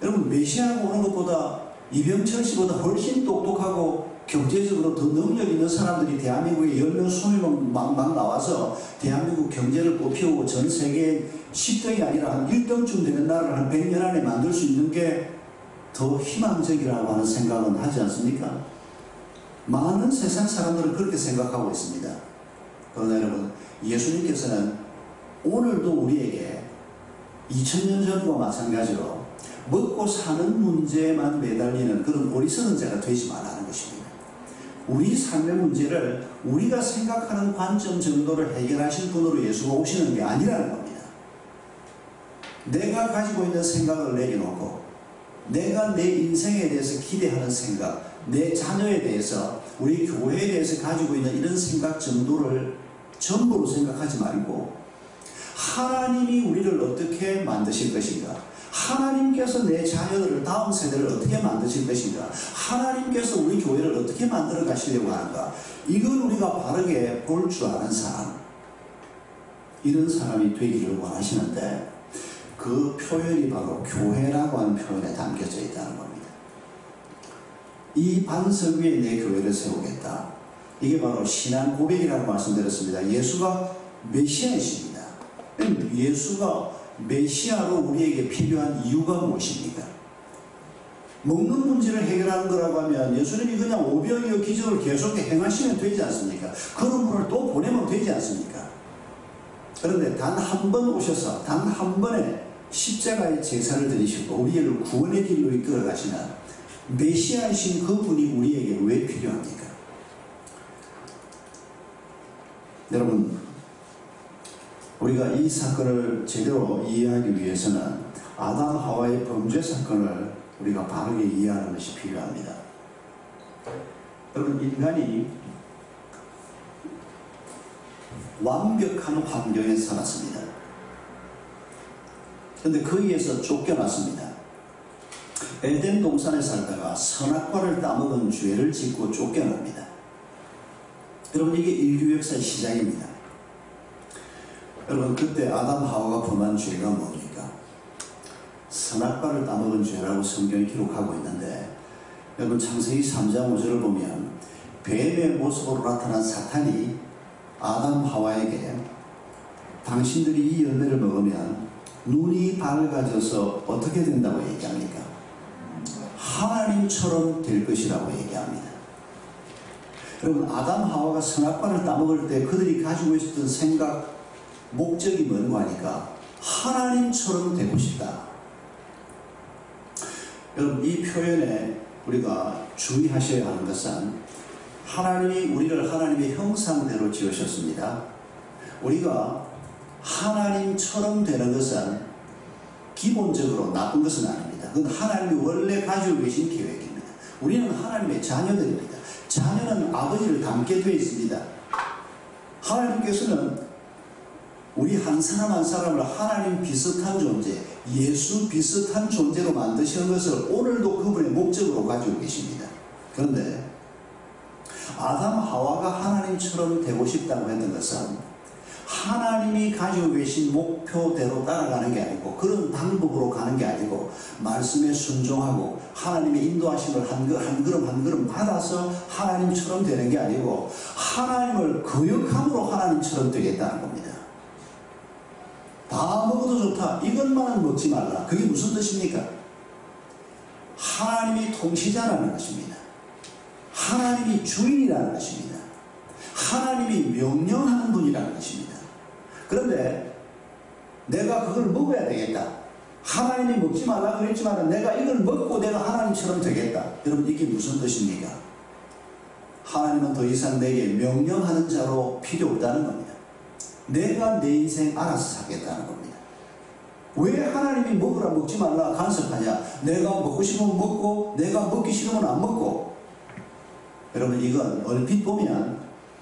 여러분, 메시아가 오는 것보다 이병철 씨보다 훨씬 똑똑하고 경제적으로 더 능력 있는 사람들이 대한민국에 10명, 20명 막 나와서 대한민국 경제를 뽑히고 전 세계 10등이 아니라 한 1등쯤 되는 나라를 한 100년 안에 만들 수 있는 게 더 희망적이라고 하는 생각은 하지 않습니까? 많은 세상 사람들은 그렇게 생각하고 있습니다. 그러나 여러분, 예수님께서는 오늘도 우리에게 2000년 전과 마찬가지로 먹고 사는 문제만 매달리는 그런 어리석은 자가 되지 말라는 것입니다. 우리 삶의 문제를 우리가 생각하는 관점 정도를 해결하실 분으로 예수가 오시는 게 아니라는 겁니다. 내가 가지고 있는 생각을 내려놓고 내가 내 인생에 대해서 기대하는 생각, 내 자녀에 대해서, 우리 교회에 대해서 가지고 있는 이런 생각 정도를 전부로 생각하지 말고 하나님이 우리를 어떻게 만드실 것인가, 하나님께서 내 자녀들을, 다음 세대를 어떻게 만드실 것인가, 하나님께서 우리 교회를 어떻게 만들어 가시려고 하는가, 이걸 우리가 바르게 볼 줄 아는 사람, 이런 사람이 되기를 원하시는데 그 표현이 바로 교회라고 하는 표현에 담겨져 있다는 겁니다. 이 반석 위에 내 교회를 세우겠다. 이게 바로 신앙 고백이라고 말씀드렸습니다. 예수가 메시아이십니다. 예수가 메시아로 우리에게 필요한 이유가 무엇입니까? 먹는 문제를 해결하는 거라고 하면 예수님이 그냥 오병이어 기적을 계속 행하시면 되지 않습니까? 그런 분을 또 보내면 되지 않습니까? 그런데 단 한 번 오셔서 단 한 번에 십자가의 제사를 드리시고 우리를 구원의 길로 이끌어 가시는 메시아이신 그분이 우리에게 왜 필요합니까? 여러분, 우리가 이 사건을 제대로 이해하기 위해서는 아담 하와의 범죄 사건을 우리가 바르게 이해하는 것이 필요합니다. 여러분, 인간이 완벽한 환경에 살았습니다. 그런데 거기에서 쫓겨났습니다. 에덴 동산에 살다가 선악과를 따먹은 죄를 짓고 쫓겨납니다. 여러분, 이게 인류 역사의 시작입니다. 여러분, 그때 아담 하와가 범한 죄가 뭡니까? 선악과를 따먹은 죄라고 성경이 기록하고 있는데 여러분 창세기 3장 5절을 보면 뱀의 모습으로 나타난 사탄이 아담 하와에게 당신들이 이 열매를 먹으면 눈이 밝아져서 어떻게 된다고 얘기합니까? 하나님처럼 될 것이라고 얘기합니다. 여러분 아담 하와가 선악과를 따먹을 때 그들이 가지고 있었던 생각, 목적이 뭔가 하니까 하나님처럼 되고 싶다. 여러분 이 표현에 우리가 주의하셔야 하는 것은 하나님이 우리를 하나님의 형상대로 지으셨습니다. 우리가 하나님처럼 되는 것은 기본적으로 나쁜 것은 아닙니다. 그건 하나님이 원래 가지고 계신 계획입니다. 우리는 하나님의 자녀들입니다. 자녀는 아버지를 닮게 되어 있습니다. 하나님께서는 우리 한 사람 한 사람을 하나님 비슷한 존재, 예수 비슷한 존재로 만드시는 것을 오늘도 그분의 목적으로 가지고 계십니다. 그런데 아담 하와가 하나님처럼 되고 싶다고 했던 것은 하나님이 가지고 계신 목표대로 따라가는 게 아니고 그런 방법으로 가는 게 아니고 말씀에 순종하고 하나님의 인도하심을 한 걸음 한 걸음 받아서 하나님처럼 되는 게 아니고 하나님을 거역함으로 하나님처럼 되겠다는 겁니다. 다 먹어도 좋다. 이것만은 먹지 말라. 그게 무슨 뜻입니까? 하나님이 통치자라는 것입니다. 하나님이 주인이라는 것입니다. 하나님이 명령하는 분이라는 것입니다. 그런데 내가 그걸 먹어야 되겠다. 하나님이 먹지 말라 그랬지만 내가 이걸 먹고 내가 하나님처럼 되겠다. 여러분 이게 무슨 뜻입니까? 하나님은 더 이상 내게 명령하는 자로 필요 없다는 겁니다. 내가 내 인생 알아서 살겠다는 겁니다. 왜 하나님이 먹으라 먹지 말라 간섭하냐? 내가 먹고 싶으면 먹고 내가 먹기 싫으면 안 먹고. 여러분 이건 얼핏 보면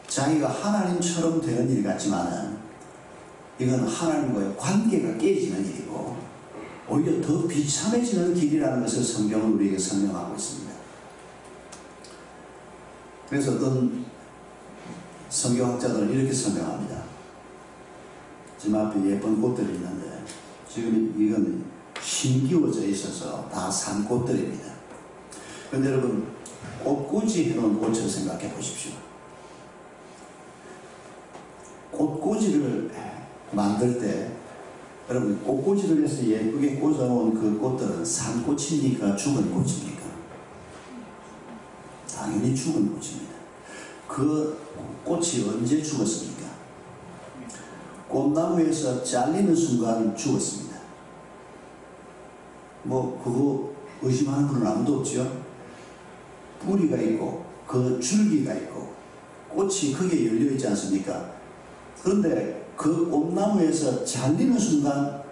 자기가 하나님처럼 되는 일 같지만은 이건 하나님과의 관계가 깨지는 일이고 오히려 더 비참해지는 길이라는 것을 성경은 우리에게 설명하고 있습니다. 그래서 어떤 성경학자들은 이렇게 설명합니다. 지금 앞에 예쁜 꽃들이 있는데 지금 이건 힘기워져 있어서 다 산 꽃들입니다. 그런데 여러분 꽃꽂이 해놓은 꽃을 생각해 보십시오. 꽃꽂이를 만들 때 여러분 꽃꽂이를 해서 예쁘게 꽂아놓은 그 꽃들은 산 꽃입니까? 죽은 꽃입니까? 당연히 죽은 꽃입니다. 그 꽃이 언제 죽었습니까? 꽃나무에서 잘리는 순간 죽었습니다. 뭐 그거 의심하는 분은 아무도 없죠. 뿌리가 있고 그 줄기가 있고 꽃이 크게 열려있지 않습니까? 그런데 그 꽃나무에서 잘리는 순간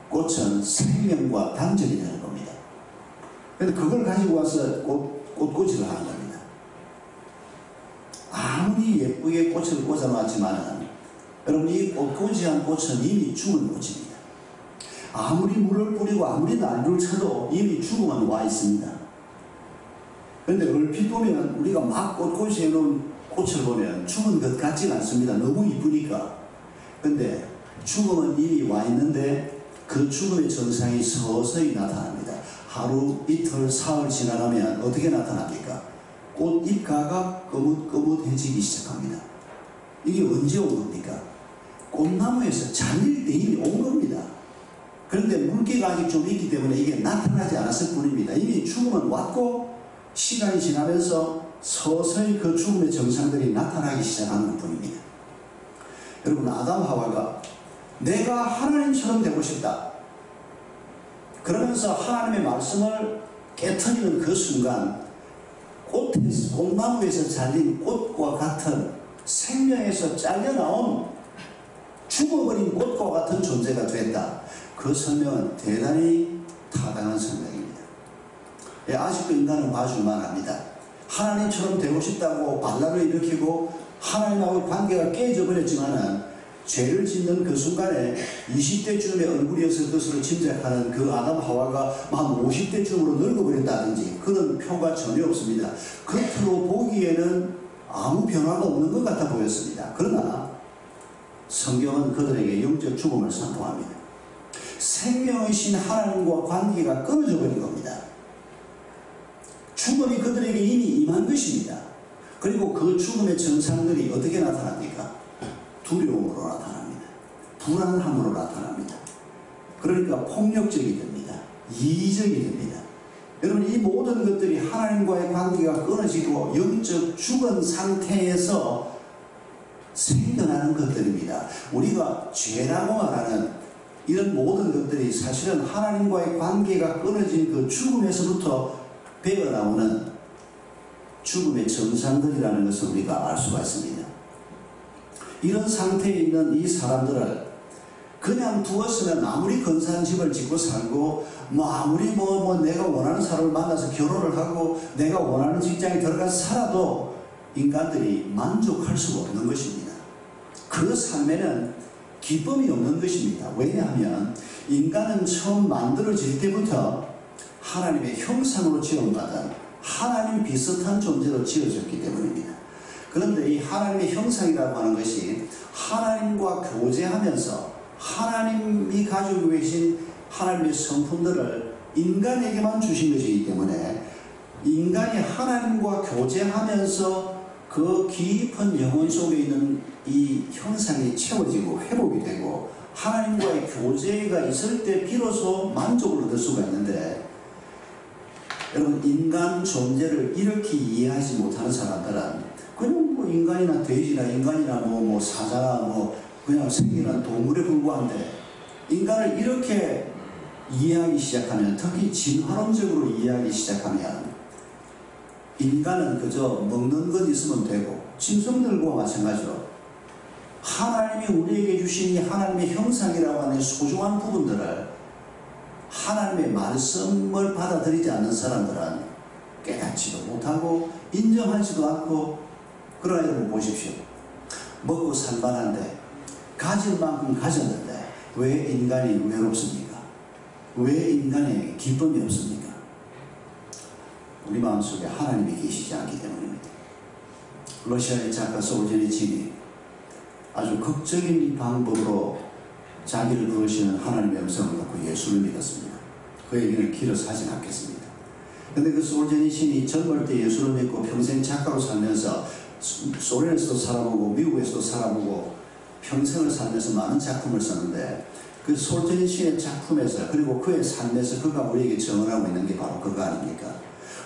꽃은 생명과 단절이 되는 겁니다. 그런데 그걸 가지고 와서 꽃꽂이를 하는 겁니다. 아무리 예쁘게 꽃을 꽂아놨지만은 여러분 이 꽃꽂이한 꽃은 이미 죽은 꽃입니다. 아무리 물을 뿌리고 아무리 난로를 쳐도 이미 죽음은 와 있습니다. 그런데 얼핏 보면 우리가 막 꽃꽂이 해놓은 꽃을 보면 죽은 것 같지는 않습니다. 너무 이쁘니까. 그런데 죽음은 이미 와 있는데 그 죽음의 증상이 서서히 나타납니다. 하루, 이틀, 사흘 지나가면 어떻게 나타납니까? 꽃잎가가 거뭇거뭇해지기 시작합니다. 이게 언제 온 겁니까? 꽃나무에서 잘릴 때 이미 온 겁니다. 그런데 물기가 아직 좀 있기 때문에 이게 나타나지 않았을 뿐입니다. 이미 죽음은 왔고 시간이 지나면서 서서히 그 죽음의 증상들이 나타나기 시작하는 것뿐입니다. 여러분 아담 하와가 내가 하나님처럼 되고 싶다. 그러면서 하나님의 말씀을 깨트리는 그 순간 꽃나무에서 잘린 꽃과 같은 생명에서 잘려나온 죽어버린 꽃과 같은 존재가 됐다. 그 설명은 대단히 타당한 설명입니다. 아직도 인간은 봐줄만 합니다. 하나님처럼 되고 싶다고 반란을 일으키고 하나님하고의 관계가 깨져버렸지만은 죄를 짓는 그 순간에 20대쯤에 얼굴이었을 것으로 짐작하는 그 아담 하와가 한 50대쯤으로 늙어버렸다든지 그런 표가 전혀 없습니다. 겉으로 보기에는 아무 변화가 없는 것 같아 보였습니다. 그러나 성경은 그들에게 영적 죽음을 선포합니다. 생명이신 하나님과 관계가 끊어져 버린 겁니다. 죽음이 그들에게 이미 임한 것입니다. 그리고 그 죽음의 증상들이 어떻게 나타납니까? 두려움으로 나타납니다. 불안함으로 나타납니다. 그러니까 폭력적이 됩니다. 이의적이 됩니다. 여러분, 이 모든 것들이 하나님과의 관계가 끊어지고 영적 죽은 상태에서 생겨나는 것들입니다. 우리가 죄라고 말하는 이런 모든 것들이 사실은 하나님과의 관계가 끊어진 그 죽음에서부터 배어나오는 죽음의 증상들이라는 것을 우리가 알 수가 있습니다. 이런 상태에 있는 이 사람들을 그냥 두었으면 아무리 근사한 집을 짓고 살고 아무리 내가 원하는 사람을 만나서 결혼을 하고 내가 원하는 직장에 들어가서 살아도 인간들이 만족할 수가 없는 것입니다. 그 삶에는 기쁨이 없는 것입니다. 왜냐하면 인간은 처음 만들어질 때부터 하나님의 형상으로 지음받은 하나님 비슷한 존재로 지어졌기 때문입니다. 그런데 이 하나님의 형상이라고 하는 것이 하나님과 교제하면서 하나님이 가지고 계신 하나님의 성품들을 인간에게만 주신 것이기 때문에 인간이 하나님과 교제하면서 그 깊은 영혼 속에 있는 이 형상이 채워지고 회복이 되고 하나님과의 교제가 있을 때 비로소 만족을 얻을 수가 있는데, 여러분, 인간 존재를 이렇게 이해하지 못하는 사람들은 그냥 인간이나 돼지나 인간이나 사자나 그냥 생기는 동물에 불과한데, 인간을 이렇게 이해하기 시작하면, 특히 진화론적으로 이해하기 시작하면 인간은 그저 먹는 것 있으면 되고 짐승들과 마찬가지로 하나님이 우리에게 주신 이 하나님의 형상이라고 하는 소중한 부분들을 하나님의 말씀을 받아들이지 않는 사람들은 깨닫지도 못하고 인정하지도 않고, 그러나 여러분 보십시오. 먹고 살만한데 가질 만큼 가졌는데 왜 인간이 외롭습니까? 왜 인간에게 기쁨이 없습니까? 우리 마음속에 하나님이 계시지 않기 때문입니다. 러시아의 작가 솔제니친이 아주 극적인 방법으로 자기를 부르시는 하나님의 음성을 갖고 예수를 믿었습니다. 그 얘기를 길어서 하진 않겠습니다. 그런데 그 솔제니친이 젊을 때 예수를 믿고 평생 작가로 살면서 소련에서도 살아보고 미국에서도 살아보고 평생을 살면서 많은 작품을 썼는데, 그 솔제니친의 작품에서 그리고 그의 삶에서 그가 우리에게 증언하고 있는 게 바로 그거 아닙니까?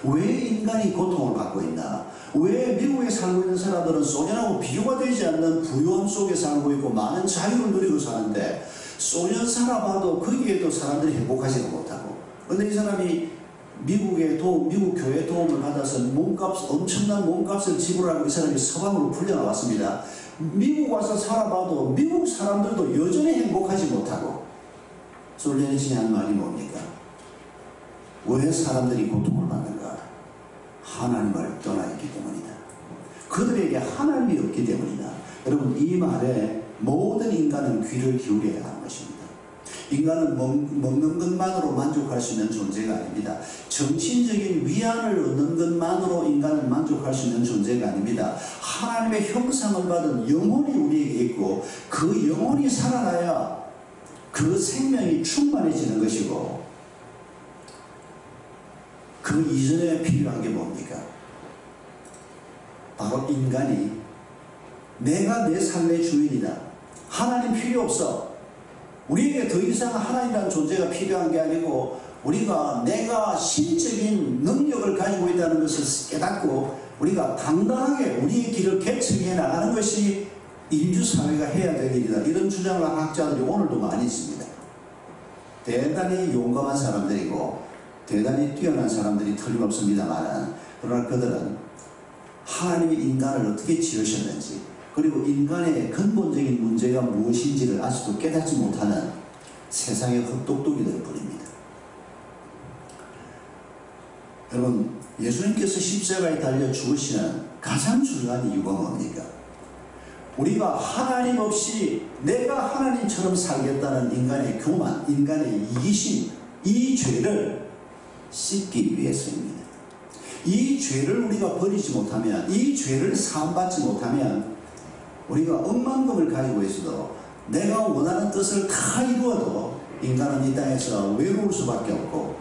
왜 인간이 고통을 받고 있나? 왜 미국에 살고 있는 사람들은 소련하고 비교가 되지 않는 부유함 속에 살고 있고 많은 자유를 누리고 사는데, 소련 살아봐도 거기에도 사람들이 행복하지도 못하고, 그런데 이 사람이 미국 교회 도움을 받아서 엄청난 몸값을 지불하고 이 사람이 서방으로 풀려나왔습니다. 미국 와서 살아봐도 미국 사람들도 여전히 행복하지 못하고, 솔제니친이 한 말이 뭡니까? 왜 사람들이 고통을 받는가? 하나님을 떠나 있기 때문이다. 그들에게 하나님이 없기 때문이다. 여러분, 이 말에 모든 인간은 귀를 기울여야 하는 것입니다. 인간은 먹는 것만으로 만족할 수 있는 존재가 아닙니다. 정신적인 위안을 얻는 것만으로 인간은 만족할 수 있는 존재가 아닙니다. 하나님의 형상을 받은 영혼이 우리에게 있고 그 영혼이 살아나야 그 생명이 충만해지는 것이고, 그 이전에 필요한 게 뭡니까? 바로 인간이 내가 내 삶의 주인이다. 하나님 필요 없어. 우리에게 더 이상 하나님이라는 존재가 필요한 게 아니고, 우리가 내가 신적인 능력을 가지고 있다는 것을 깨닫고 우리가 당당하게 우리의 길을 개척해 나가는 것이 인류사회가 해야 될 일이다. 이런 주장을 한 학자들이 오늘도 많이 있습니다. 대단히 용감한 사람들이고 대단히 뛰어난 사람들이 틀림없습니다만, 그러나 그들은 하나님이 인간을 어떻게 지으셨는지, 그리고 인간의 근본적인 문제가 무엇인지를 아직도 깨닫지 못하는 세상의 헛똑똑이들 뿐입니다. 여러분, 예수님께서 십자가에 달려 죽으시는 가장 중요한 이유가 뭡니까? 우리가 하나님 없이 내가 하나님처럼 살겠다는 인간의 교만, 인간의 이기심, 이 죄를 씻기 위해서입니다. 이 죄를 우리가 버리지 못하면, 이 죄를 사함받지 못하면 우리가 억만금을 가지고 있어도 내가 원하는 뜻을 다 이루어도 인간은 이 땅에서 외로울 수밖에 없고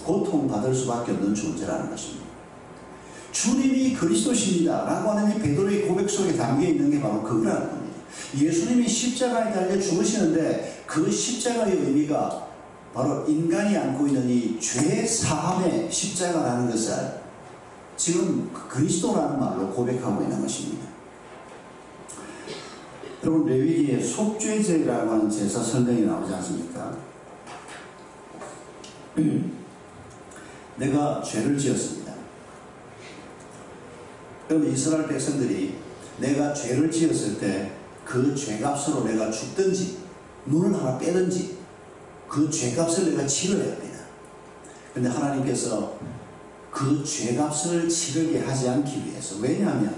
고통받을 수밖에 없는 존재라는 것입니다. 주님이 그리스도십니다 라고 하는 이 베드로의 고백 속에 담겨있는 게 바로 그거라는 겁니다. 예수님이 십자가에 달려 죽으시는데 그 십자가의 의미가 바로 인간이 안고 있는 이 죄 사함의 십자가라는 것을 지금 그리스도라는 말로 고백하고 있는 것입니다. 여러분, 레위기에 속죄제라고 하는 제사 설명이 나오지 않습니까? 내가 죄를 지었습니다. 그럼 이스라엘 백성들이 내가 죄를 지었을 때 그 죄값으로 내가 죽든지 눈을 하나 빼든지 그 죄값을 내가 치러야 합니다. 그런데 하나님께서 그 죄값을 치르게 하지 않기 위해서, 왜냐하면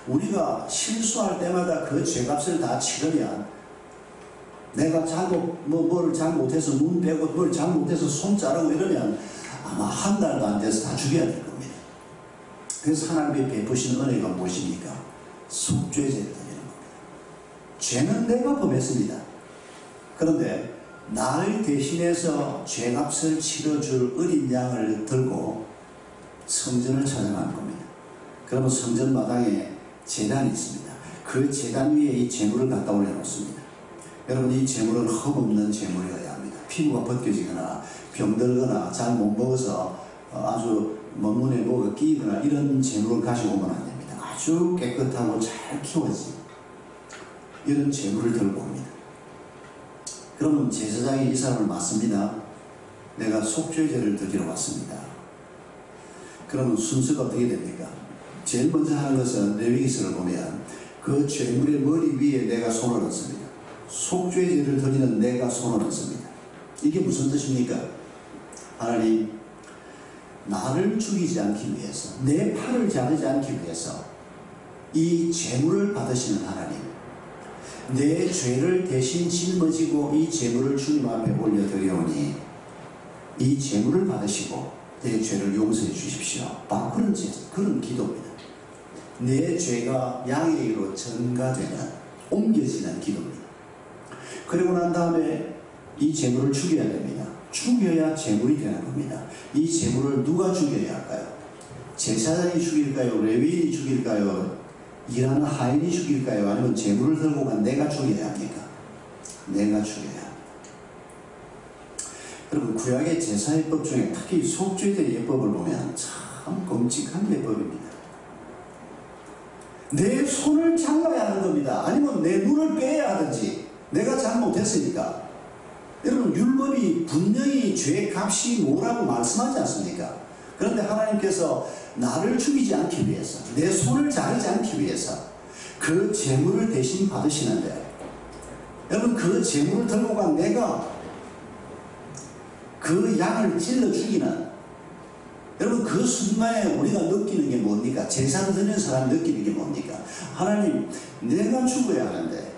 우리가 실수할 때마다 그 죄값을 다 치르면 내가 뭘 잘못해서 눈 빼고 뭘 잘못해서 손 자르고 이러면 아마 한 달도 안 돼서 다 죽여야 될 겁니다. 그래서 하나님이 베푸신 은혜가 무엇입니까? 속죄제를 드리는 겁니다. 죄는 내가 범했습니다. 그런데 나를 대신해서 죄값을 치러줄 어린 양을 들고 성전을 찾아가는 겁니다. 그러면 성전 마당에 제단이 있습니다. 그 제단 위에 이 제물을 갖다 올려놓습니다. 여러분, 이 제물은 흠없는 제물이어야 합니다. 피부가 벗겨지거나 병들거나 잘 못 먹어서 아주 먹문에 뭐가 끼거나 이런 제물을 가지고 오면 안 됩니다. 아주 깨끗하고 잘 키워진 이런 제물을 들고 옵니다. 그러면 제사장이 이 사람을 맞습니다. 내가 속죄제를 드리러 왔습니다. 그러면 순서가 어떻게 됩니까? 제일 먼저 하는 것은 레위기서를 보면 그 죄물의 머리 위에 내가 손을 얹습니다. 속죄제를 드리는 내가 손을 얹습니다. 이게 무슨 뜻입니까? 하나님, 나를 죽이지 않기 위해서, 내 팔을 자르지 않기 위해서 이 제물을 받으시는 하나님, 내 죄를 대신 짊어지고 이 제물을 주님 앞에 올려드리오니 이 제물을 받으시고 내 죄를 용서해 주십시오. 바로 그런 기도입니다. 내 죄가 양에게로 전가되는, 옮겨지는 기도입니다. 그리고 난 다음에 이 제물을 죽여야 됩니다. 죽여야 제물이 되는 겁니다. 이 제물을 누가 죽여야 할까요? 제사장이 죽일까요? 레위인이 죽일까요? 일하는 하인이 죽일까요? 아니면 제물을 들고 간 내가 죽여야 합니까? 내가 죽여야 합니다. 여러분, 구약의 제사예법 중에 특히 속죄제 예법을 보면 참 끔찍한 예법입니다. 내 손을 잘라야 하는 겁니다. 아니면 내 눈을 빼야 하든지, 내가 잘못했으니까. 여러분, 율법이 분명히 죄의 값이 뭐라고 말씀하지 않습니까? 그런데 하나님께서 나를 죽이지 않기 위해서, 내 손을 자르지 않기 위해서 그 제물을 대신 받으시는데, 여러분, 그 제물을 들고 간 내가 그 양을 찔러 죽이는, 여러분, 그 순간에 우리가 느끼는 게 뭡니까? 제사를 드리는 사람이 느끼는 게 뭡니까? 하나님, 내가 죽어야 하는데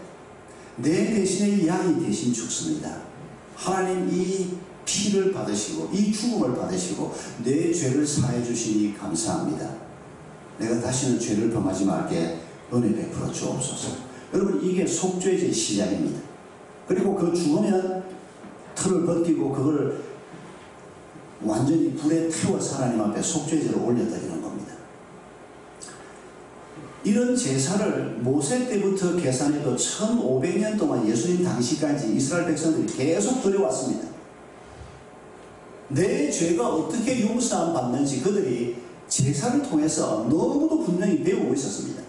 내 대신에 이 양이 대신 죽습니다. 하나님, 이 피를 받으시고 이 죽음을 받으시고 내 죄를 사해 주시니 감사합니다. 내가 다시는 죄를 범하지 말게 은혜 베풀어 주옵소서. 여러분, 이게 속죄제의 시작입니다. 그리고 그 죽으면 틀을 벗기고 그걸 완전히 불에 태워서 하나님 앞에 속죄제를 올려드리는 겁니다. 이런 제사를 모세 때부터 계산해도 1500년 동안 예수님 당시까지 이스라엘 백성들이 계속 드려왔습니다. 내 죄가 어떻게 용서함 받는지 그들이 제사를 통해서 너무도 분명히 배우고 있었습니다.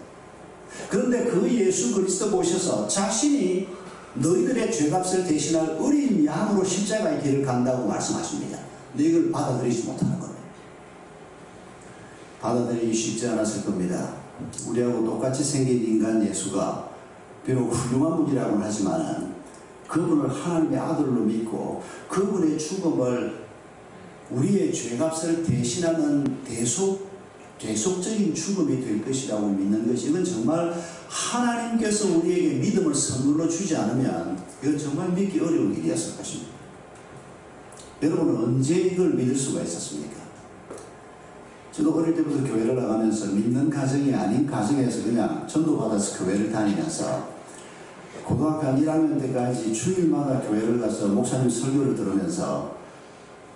그런데 그 예수 그리스도 보셔서 자신이 너희들의 죄값을 대신할 어린 양으로 십자가의 길을 간다고 말씀하십니다. 근데 이걸 받아들이지 못하는 겁니다. 받아들이기 쉽지 않았을 겁니다. 우리하고 똑같이 생긴 인간 예수가 비록 훌륭한 분이라고는 하지만 그분을 하나님의 아들로 믿고 그분의 죽음을 우리의 죄값을 대신하는 대속적인 죽음이 될 것이라고 믿는 것이, 이건 정말 하나님께서 우리에게 믿음을 선물로 주지 않으면 이건 정말 믿기 어려운 일이었을 것입니다. 여러분은 언제 이걸 믿을 수가 있었습니까? 저도 어릴 때부터 교회를 나가면서 믿는 가정이 아닌 가정에서 그냥 전도받아서 교회를 다니면서 고등학교 한 1학년 때까지 주일마다 교회를 가서 목사님 설교를 들으면서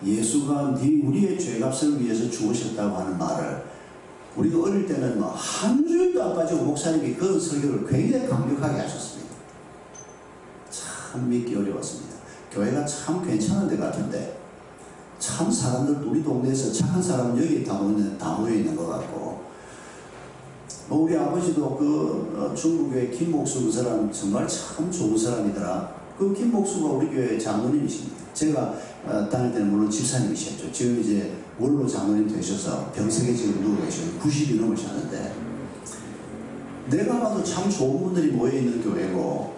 예수가 우리의 죄값을 위해서 죽으셨다고 하는 말을 우리가 어릴 때는 뭐 한 주일도 안 빠지고 목사님이 그런 설교를 굉장히 강력하게 하셨습니다. 참 믿기 어려웠습니다. 교회가 참 괜찮은 데 같은데 참 사람들 우리 동네에서 착한 사람은 여기 다 모여 있는 것 같고, 우리 아버지도 그 중부교회 김목수 그 사람 정말 참 좋은 사람이더라. 그 김목수가 우리 교회 장로님이십니다. 제가 다닐 때는 물론 집사님이셨죠. 지금 이제 원로 장로님 되셔서 병석에 지금 누워 계시고 90이 넘으셨는데, 내가 봐도 참 좋은 분들이 모여있는 교회고,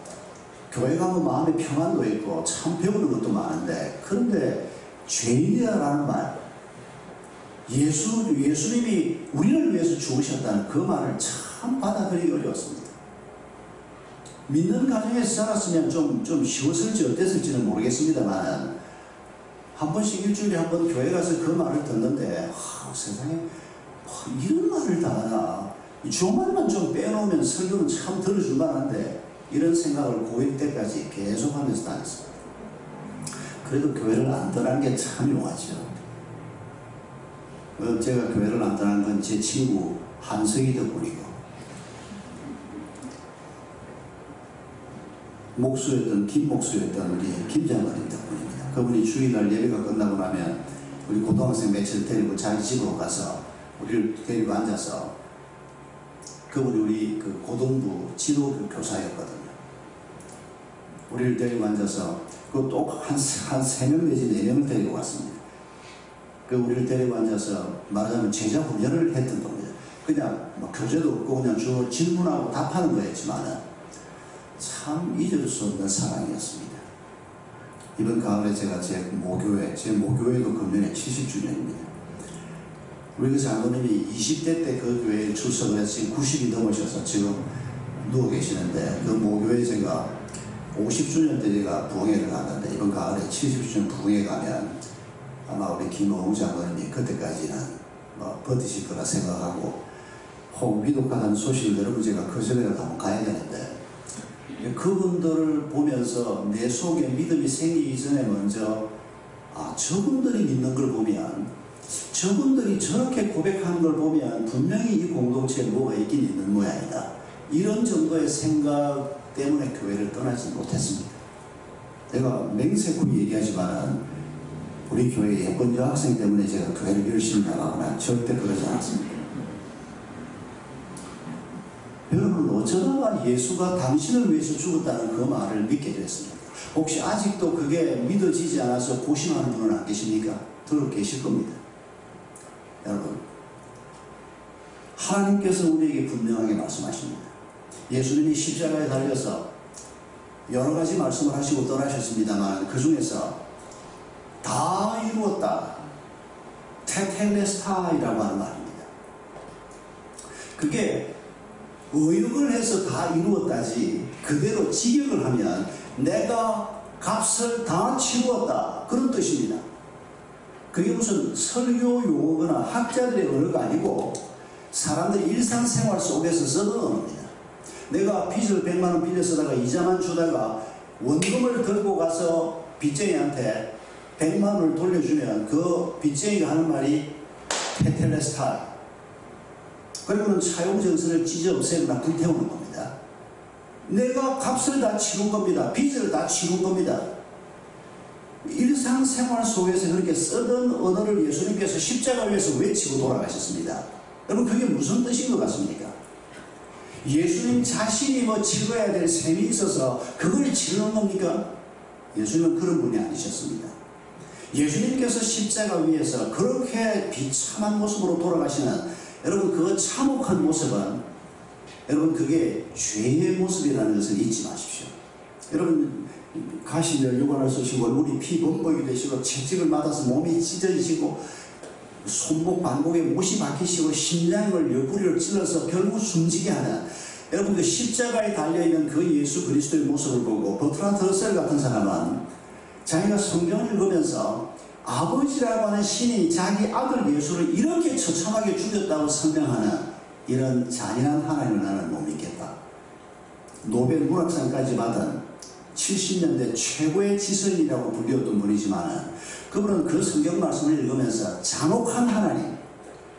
교회 가면 마음에 평안도 있고 참 배우는 것도 많은데, 그런데 죄인이라는 말, 예수님이 우리를 위해서 죽으셨다는 그 말을 참 받아들이기 어려웠습니다. 믿는 가정에서 자랐으면 좀 쉬웠을지 어땠을지는 모르겠습니다만, 한 번씩 일주일에 한 번 교회 가서 그 말을 듣는데, 세상에 이런 말을 다 하나, 주말만 좀 빼놓으면 설교는 참 들어줄 만한데, 이런 생각을 고1 때까지 계속 하면서 다녔습니다. 그래도 교회를 안 떠난 게 참 용하죠. 제가 교회를 안 떠난 건 제 친구 한석이 덕분이고, 목수였던 김목수였던 우리 김장관님 덕분입니다. 그분이 주일날 예배가 끝나고 나면 우리 고등학생 며칠 데리고 자기 집으로 가서 우리를 데리고 앉아서, 그분이 우리 그 고등부 지도교 교사였거든요. 우리를 데리고 앉아서 그것도 한 3명 내지 4명을 데리고 왔습니다. 그 우리를 데리고 앉아서 말하자면 제자 훈련을 했던 겁니다. 그냥 뭐 교재도 없고 그냥 주로 질문하고 답하는 거였지만은 참 잊을 수 없는 사랑이었습니다. 이번 가을에 제가 제 모교회도 금년에 70주년입니다. 우리 그 장로님이 20대 때 그 교회에 출석을 해서 지금 90이 넘으셔서 지금 누워 계시는데, 그 모교회 제가 50주년 때 제가 부흥회를 갔는데, 이번 가을에 70주년 부흥회 가면 아마 우리 김호웅 장로님이 그때까지는 버티실 거라 생각하고, 혹 위독하다는 소식을 여러분 제가 그 전에라도 한번 가야 되는데, 그분들을 보면서 내 속에 믿음이 생기기 전에 먼저, 저분들이 믿는 걸 보면, 저분들이 저렇게 고백하는 걸 보면 분명히 이 공동체에 뭐가 있긴 있는 모양이다. 이런 정도의 생각 때문에 교회를 떠나지 못했습니다. 제가 맹세코 얘기하지만 우리 교회 예쁜 여학생 때문에 제가 교회를 열심히 나가거나 절대 그러지 않았습니다. 여러분, 어쩌다가 예수가 당신을 위해서 죽었다는 그 말을 믿게 됐습니다. 혹시 아직도 그게 믿어지지 않아서 고심하는 분은 안 계십니까? 들어 계실 겁니다. 여러분, 하나님께서 우리에게 분명하게 말씀하십니다. 예수님이 십자가에 달려서 여러 가지 말씀을 하시고 떠나셨습니다만, 그 중에서 다 이루었다, 테텔레스타이라고 하는 말입니다. 그게 의역을 해서 다 이루었다지, 그대로 직역을 하면 내가 값을 다 치루었다, 그런 뜻입니다. 그게 무슨 설교 용어거나 학자들의 언어가 아니고 사람들이 일상생활 속에서 쓰는 언어입니다. 내가 빚을 100만원 빌려 쓰다가 이자만 주다가 원금을 들고 가서 빚쟁이한테 100만원을 돌려주면 그 빚쟁이가 하는 말이 테텔레스타이, 그리고는 차용증서를 찢어 없애거나 불태우는 겁니다. 내가 값을 다 치른 겁니다. 빚을 다 치른 겁니다. 일상생활 속에서 그렇게 쓰던 언어를 예수님께서 십자가 위에서 외치고 돌아가셨습니다. 여러분, 그게 무슨 뜻인 것 같습니까? 예수님 자신이 치러야 될 셈이 있어서 그걸 치르는 겁니까? 예수님은 그런 분이 아니셨습니다. 예수님께서 십자가 위에서 그렇게 비참한 모습으로 돌아가시는, 여러분, 그 참혹한 모습은, 여러분, 그게 죄의 모습이라는 것을 잊지 마십시오. 여러분, 가시면 유관을 쓰시고 얼굴이 피범벅이 되시고 채찍을 맞아서 몸이 찢어지시고 손목 반목에 못이 박히시고 심장을 옆구리를 찔러서 결국 숨지게 하는, 여러분, 그 십자가에 달려있는 그 예수 그리스도의 모습을 보고 버트란드 러셀 같은 사람은 자기가 성경을 읽으면서 아버지라고 하는 신이 자기 아들 예수를 이렇게 처참하게 죽였다고 설명하는 이런 잔인한 하나님을 나는 못 믿겠다. 노벨 문학상까지 받은 70년대 최고의 지성인이라고 불리웠던 분이지만, 그분은 그 성경 말씀을 읽으면서 잔혹한 하나님,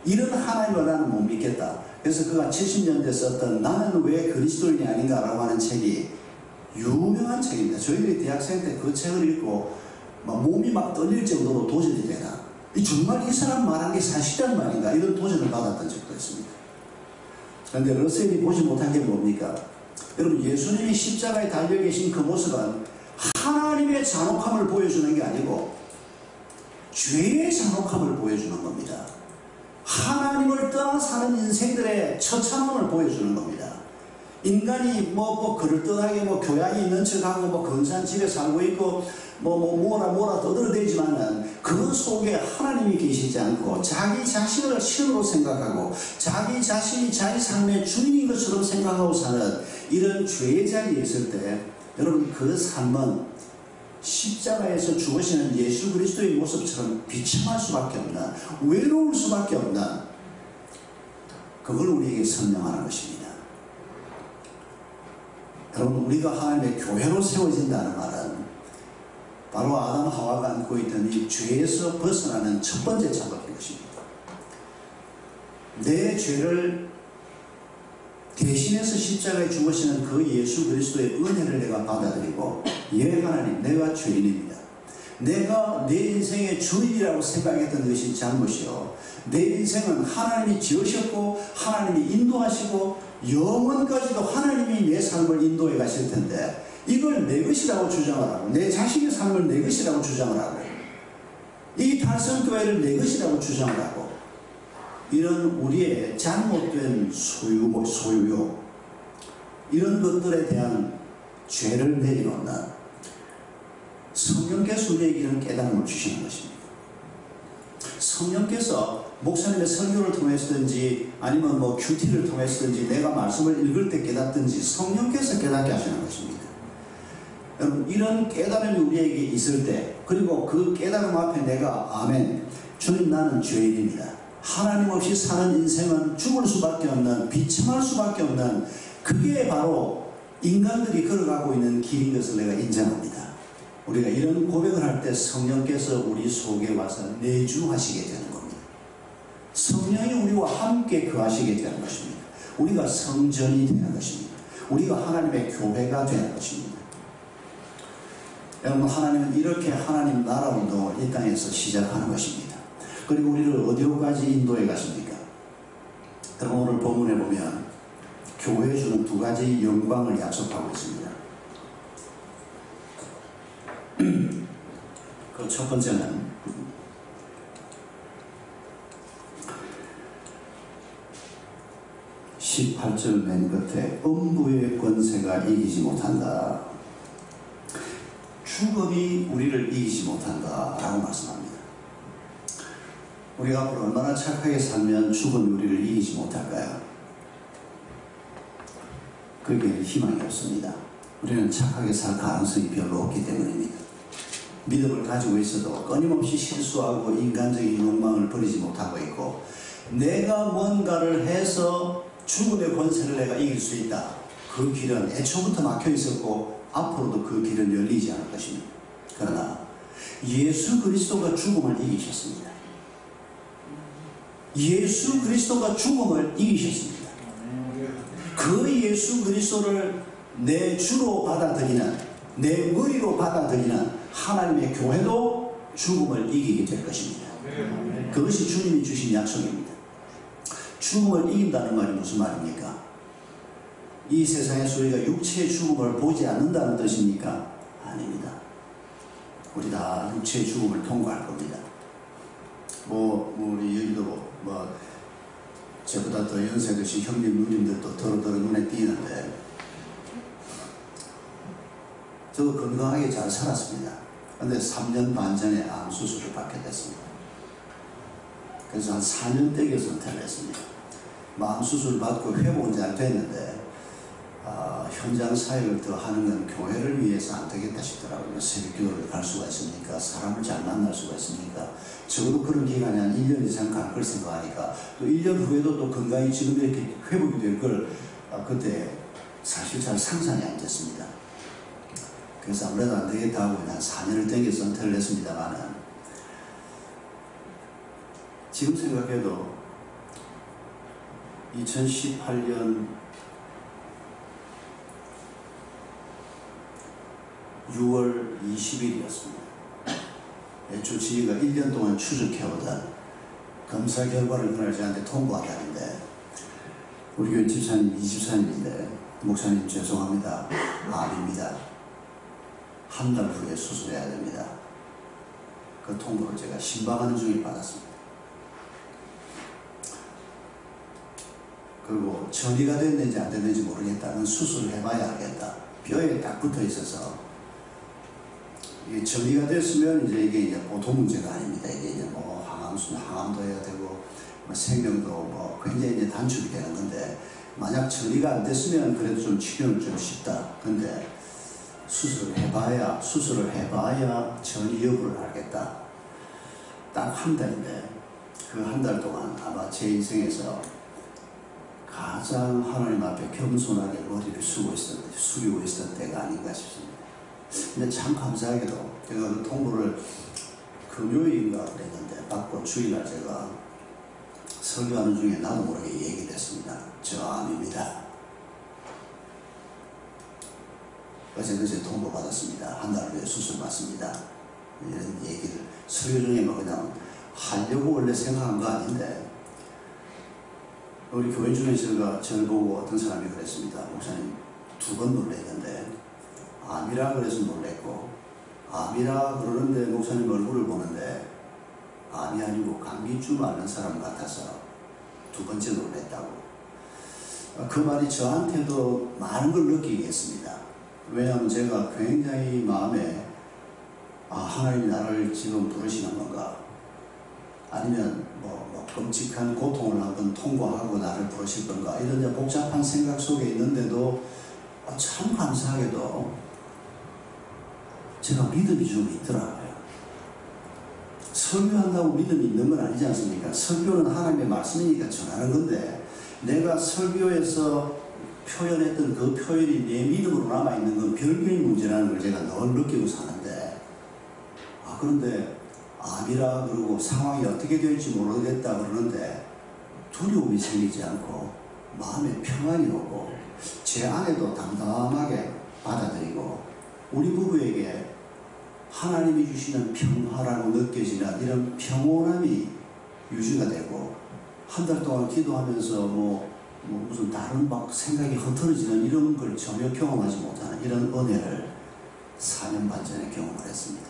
이런 하나님을 나는 못 믿겠다. 그래서 그가 70년대 썼던 나는 왜 그리스도인이 아닌가라고 하는 책이 유명한 책입니다. 저희들이 대학생 때 그 책을 읽고 막 몸이 막 떨릴 정도로 도전이 되나? 정말 이 사람 말한 게 사실이란 말인가? 이런 도전을 받았던 적도 있습니다. 그런데 러셀이 보지 못한 게 뭡니까? 여러분, 예수님이 십자가에 달려 계신 그 모습은 하나님의 잔혹함을 보여주는 게 아니고 죄의 잔혹함을 보여주는 겁니다. 하나님을 떠나 사는 인생들의 처참함을 보여주는 겁니다. 인간이 뭐 그럴듯하게 교양이 있는 척하고 근사한 집에 살고 있고 뭐라 떠들어대지만은 그 속에 하나님이 계시지 않고 자기 자신을 신으로 생각하고 자기 자신이 자기 삶의 주인인 것처럼 생각하고 사는 이런 죄의 자리에 있을 때 여러분, 그 삶은 십자가에서 죽으시는 예수 그리스도의 모습처럼 비참할 수밖에 없는, 외로울 수밖에 없는, 그걸 우리에게 설명하는 것입니다. 여러분, 우리가 하나님의 교회로 세워진다는 말은 바로 아담 하와가 안고 있던 이 죄에서 벗어나는 첫 번째 작업인 것입니다. 내 죄를 대신해서 십자가에 죽으시는 그 예수 그리스도의 은혜를 내가 받아들이고, 예 하나님, 내가 죄인입니다. 내가 내 인생의 주인이라고 생각했던 것이 잘못이요, 내 인생은 하나님이 지으셨고 하나님이 인도하시고 영원까지도 하나님이 내 삶을 인도해 가실 텐데 이걸 내 것이라고 주장을 하고, 내 자신의 삶을 내 것이라고 주장을 하고, 이 달성교회를 내 것이라고 주장을 하고, 이런 우리의 잘못된 소유욕, 이런 것들에 대한 죄를 내려놓는 성령께서 우리에게 이런 깨달음을 주시는 것입니다. 성령께서 목사님의 설교를 통해서든지 아니면 큐티를 통해서든지 내가 말씀을 읽을 때 깨닫든지 성령께서 깨닫게 하시는 것입니다. 여러분, 이런 깨달음이 우리에게 있을 때, 그리고 그 깨달음 앞에 내가 아멘, 주님 나는 죄인입니다, 하나님 없이 사는 인생은 죽을 수밖에 없는, 비참할 수밖에 없는, 그게 바로 인간들이 걸어가고 있는 길인 것을 내가 인정합니다. 우리가 이런 고백을 할 때 성령께서 우리 속에 와서 내주하시게 되는 겁니다. 성령이 우리와 함께 거하시게 되는 것입니다. 우리가 성전이 되는 것입니다. 우리가 하나님의 교회가 되는 것입니다. 여러분, 하나님은 이렇게 하나님 나라 운동을 이 땅에서 시작하는 것입니다. 그리고 우리를 어디로까지 인도해 가십니까? 여러분, 오늘 본문에 보면 교회에 주는 두 가지 영광을 약속하고 있습니다. 그 첫 번째는 18절 맨 끝에 음부의 권세가 이기지 못한다. 죽음이 우리를 이기지 못한다 라고 말씀합니다. 우리가 앞으로 얼마나 착하게 살면 죽음이 우리를 이기지 못할까요? 그게 희망이 없습니다. 우리는 착하게 살 가능성이 별로 없기 때문입니다. 믿음을 가지고 있어도 끊임없이 실수하고 인간적인 욕망을 버리지 못하고 있고, 내가 뭔가를 해서 죽음의 권세를 내가 이길 수 있다, 그 길은 애초부터 막혀 있었고 앞으로도 그 길은 열리지 않을 것입니다. 그러나 예수 그리스도가 죽음을 이기셨습니다. 예수 그리스도가 죽음을 이기셨습니다. 그 예수 그리스도를 내 주로 받아들이는, 내 의리로 받아들이는 하나님의 교회도 죽음을 이기게 될 것입니다. 그것이 주님이 주신 약속입니다. 죽음을 이긴다는 말이 무슨 말입니까? 이 세상에서 우리가 육체의 죽음을 보지 않는다는 뜻입니까? 아닙니다. 우리 다 육체의 죽음을 통과할 겁니다. 우리 여기도 저보다 더 연세 드신 형님 누님들도 더러더러 눈에 띄는데, 저도 건강하게 잘 살았습니다. 그런데 3년 반 전에 암 수술을 받게 됐습니다. 그래서 한 4년 댁에 선택을 했습니다. 암 수술 받고 회복은 잘 됐는데 현장 사역을 더 하는 건 교회를 위해서 안 되겠다 싶더라고요. 새벽교회를 갈 수가 있으니까, 사람을 잘 만날 수가 있으니까, 적어도 그런 기간이 한 1년 이상 갈 걸 생각하니까, 또 1년 후에도 또 건강이 지금 이렇게 회복이 될 걸 그때 사실 잘 상상이 안 됐습니다. 그래서 아무래도 안 되겠다 하고 한 4년을 땡겨 선택을 했습니다만은, 지금 생각해도 2018년 6월 20일이었습니다. 애초 저희가 1년 동안 추적해오던 검사 결과를 그날 저한테 통보하다는데 우리 교회 집사님 이집사님인데 목사님 죄송합니다. 암입니다. 한 달 후에 수술해야 됩니다. 그 통보를 제가 신방하는 중에 받았습니다. 그리고 전이가 됐는지 안 됐는지 모르겠다는 수술을 해봐야 알겠다. 뼈에 딱 붙어 있어서 이게 전이가 됐으면 이게 보통 문제가 아닙니다. 이게 이제 뭐 항암도 해야 되고 뭐 생명도 뭐 굉장히 이제 단축이 되는 건데 만약 전이가 안 됐으면 그래도 좀 치료는 좀 쉽다. 근데 수술을 해봐야 전이 여부를 알겠다. 딱 한 달인데 그 한 달 동안 아마 제 인생에서 가장 하나님 앞에 겸손하게 머리를 숙이고 있었던 때가 아닌가 싶습니다. 근데 참 감사하게도 제가 그 통보를 금요일인가 그랬는데 받고 주일날 제가 설교하는 중에 나도 모르게 얘기됐습니다. 저 암입니다. 어제 통보 받았습니다. 한 달 후에 수술 받습니다. 이런 얘기를 설교 중에 뭐 그냥 하려고 원래 생각한 거 아닌데 우리 교회 중에 저를 보고 어떤 사람이 그랬습니다. 목사님 2번 놀랬는데 암이라 그래서 놀랬고 암이라 그러는데 목사님 얼굴을 보는데 암이 아니고 감기줄 앓는 사람 같아서 2번째 놀랬다고. 그 말이 저한테도 많은 걸 느끼게 했습니다. 왜냐하면 제가 굉장히 마음에 하나님이 나를 지금 부르시는 건가 아니면 뭐 끔찍한 고통을 한번 통과하고 나를 부르실 건가 이런 복잡한 생각 속에 있는데도 참 감사하게도 제가 믿음이 좀 있더라고요. 설교한다고 믿음이 있는 건 아니지 않습니까? 설교는 하나님의 말씀이니까 전하는 건데 내가 설교에서 표현했던 그 표현이 내 믿음으로 남아있는 건 별개의 문제라는 걸 제가 늘 느끼고 사는데 그런데 암이라 그러고 상황이 어떻게 될지 모르겠다 그러는데 두려움이 생기지 않고 마음에 평안이 오고 제 아내도 담담하게 받아들이고 우리 부부에게 하나님이 주시는 평화라고 느껴지는 이런 평온함이 유지가 되고 한 달 동안 기도하면서 무슨 다른 막 생각이 흐트러지는 이런 걸 전혀 경험하지 못하는 이런 은혜를 4년 반 전에 경험을 했습니다.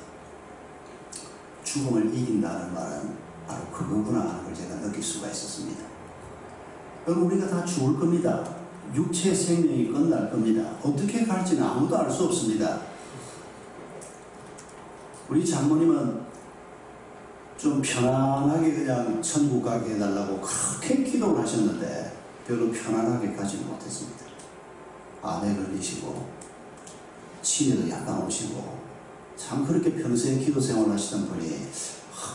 죽음을 이긴다는 말은 바로 그거구나 하는 걸 제가 느낄 수가 있었습니다. 여러분 우리가 다 죽을 겁니다. 육체 생명이 끝날 겁니다. 어떻게 갈지는 아무도 알 수 없습니다. 우리 장모님은 좀 편안하게 그냥 천국 가게 해달라고 그렇게 기도를 하셨는데 별로 편안하게 가지는 못했습니다. 암에 걸리시고 치매도 약간 오시고 참 그렇게 평소에 기도 생활을 하시던 분이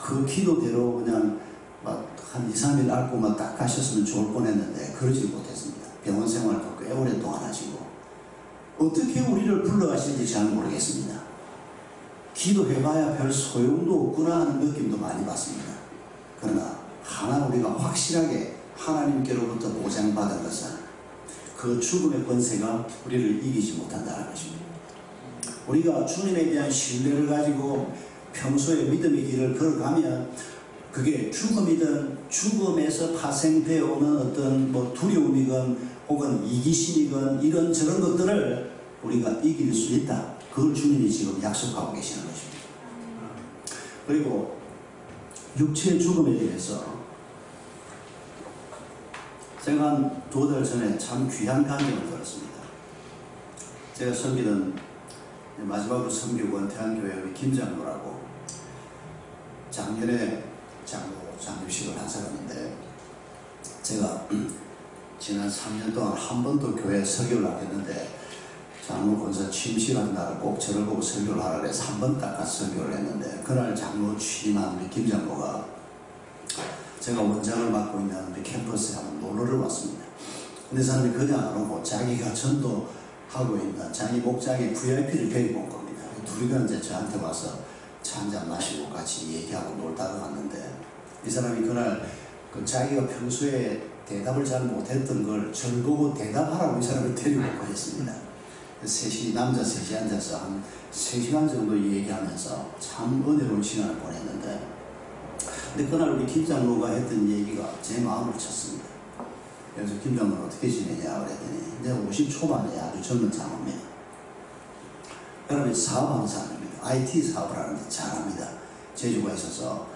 그 기도대로 그냥 막 한 2, 3일 앓고만 딱 가셨으면 좋을 뻔했는데 그러지 못했습니다. 병원 생활도 꽤 오랫동안 하시고 어떻게 우리를 불러가시는지 잘 모르겠습니다. 기도해봐야 별 소용도 없구나 하는 느낌도 많이 받습니다. 그러나 하나 우리가 확실하게 하나님께로부터 보장받은 것은 그 죽음의 권세가 우리를 이기지 못한다는 것입니다. 우리가 주님에 대한 신뢰를 가지고 평소에 믿음의 길을 걸어가면 그게 죽음이든 죽음에서 파생되어 오는 어떤 두려움이건 혹은 이기심이건 이런 저런 것들을 우리가 이길 수 있다. 그걸 주님이 지금 약속하고 계시는 것입니다. 그리고 육체의 죽음에 대해서 제가 한 2달 전에 참 귀한 감정을 들었습니다. 제가 섬기던 마지막으로 섬기고 은퇴한 교회 우리 김장로라고 작년에 장로식을 한 사람인데 제가 지난 3년 동안 한 번도 교회에 설교를 안 했는데 장로 권사 취임식하는 날을 꼭 저를 보고 설교를 하라고 해서 한 번 딱 가서 설교를 했는데 그날 장로 취임한 우리 김장로가 제가 원장을 맡고 있는 우리 캠퍼스에 한번 놀러를 왔습니다. 근데 사람이 그냥 안 오고 자기가 전도하고 있는 자기 목장의 VIP를 데리고 온 겁니다. 둘이가 이제 저한테 와서 차 한잔 마시고 같이 얘기하고 놀다가 갔는데 이 사람이 그날 자기가 평소에 대답을 잘 못했던 걸 저를 보고 대답하라고 이 사람을 데리고 보냈습니다. 남자 셋이 앉아서 한 3시간 정도 얘기하면서 참 은혜로운 시간을 보냈는데, 근데 그날 우리 김 장로가 했던 얘기가 제 마음을 쳤습니다. 그래서 김 장로는 어떻게 지내냐 그랬더니, 이제 50 초반에 아주 젊은 장로입니다. 여러분 사업하는 사람입니다. IT 사업을 하는데 잘합니다. 재주가 있어서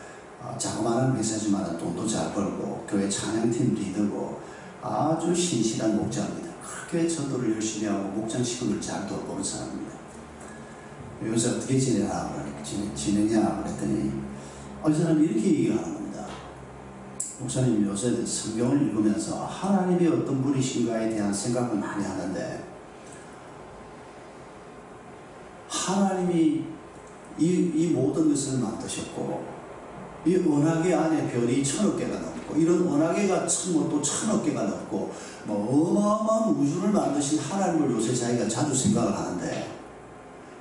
자그마한 회사지만 돈도 잘 벌고 교회 찬양팀 리더고 아주 신실한 목자입니다. 그렇게 전도를 열심히 하고 목장 식구를 잘 돌보는 사람입니다. 요새 어떻게 지내냐 그랬더니 이 사람이 이렇게 얘기하는 겁니다. 목사님 요새 성경을 읽으면서 하나님이 어떤 분이신가에 대한 생각을 많이 하는데, 하나님이 이 모든 것을 만드셨고 이 은하계 안에 별이 1000억 개가 넘고 이런 은하계가 또 1000억 개가 넘고 어마어마한 우주를 만드신 하나님을 요새 자기가 자주 생각을 하는데,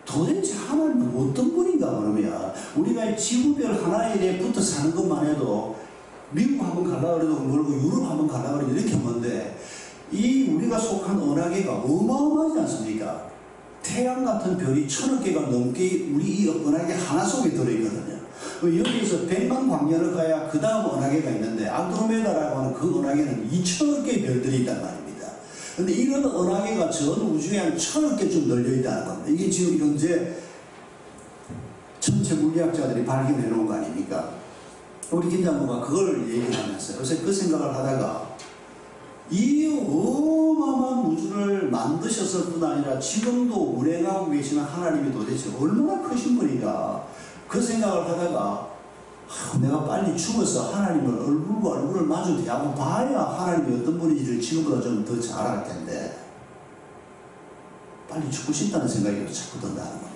도대체 하나님은 어떤 분인가 그러면 우리가 지구별 하나에 붙어 사는 것만 해도 미국 한번 가려고 해도 멀고 유럽 한번 가려고 해도 이렇게 먼데, 이 우리가 속한 은하계가 어마어마하지 않습니까? 태양 같은 별이 1000억 개가 넘게 우리 이 은하계 하나 속에 들어있거든요. 여기서 100만 광년을 가야 그 다음 은하계가 있는데, 안드로메다라고 하는 그 은하계는 2000억 개의 별들이 있단 말입니다. 근데 이런 은하계가 전 우주에 한 1000억 개쯤 널려있다는 겁니다. 이게 지금 현재 천체 물리학자들이 발견해 놓은 거 아닙니까? 우리 김 장로가 그걸 얘기하면서 요새 그 생각을 하다가, 이 어마어마한 우주를 만드셨을 뿐 아니라 지금도 운행하고 계시는 하나님이 도대체 얼마나 크신 분인가, 그 생각을 하다가 내가 빨리 죽어서 하나님을 얼굴과 얼굴을 마주 대하고 봐야 하나님이 어떤 분인지를 지금보다 좀 더 잘 알 텐데, 빨리 죽고 싶다는 생각이 자꾸 든다는 겁니다.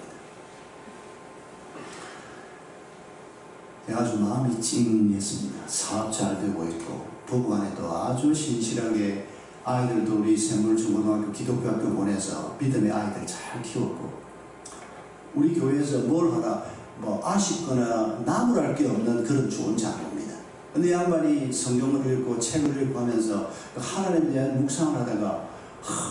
아주 마음이 찡했습니다. 사업 잘 되고 있고 부부간에도 아주 신실하게 아이들도 우리 샘물중고등학교 기독교학교 보내서 믿음의 아이들 잘 키웠고, 우리 교회에서 뭘 하나 아쉽거나 나무랄 게 없는 그런 좋은 장로입니다. 근데 양반이 성경을 읽고 책을 읽고 하면서 하나님에 대한 묵상을 하다가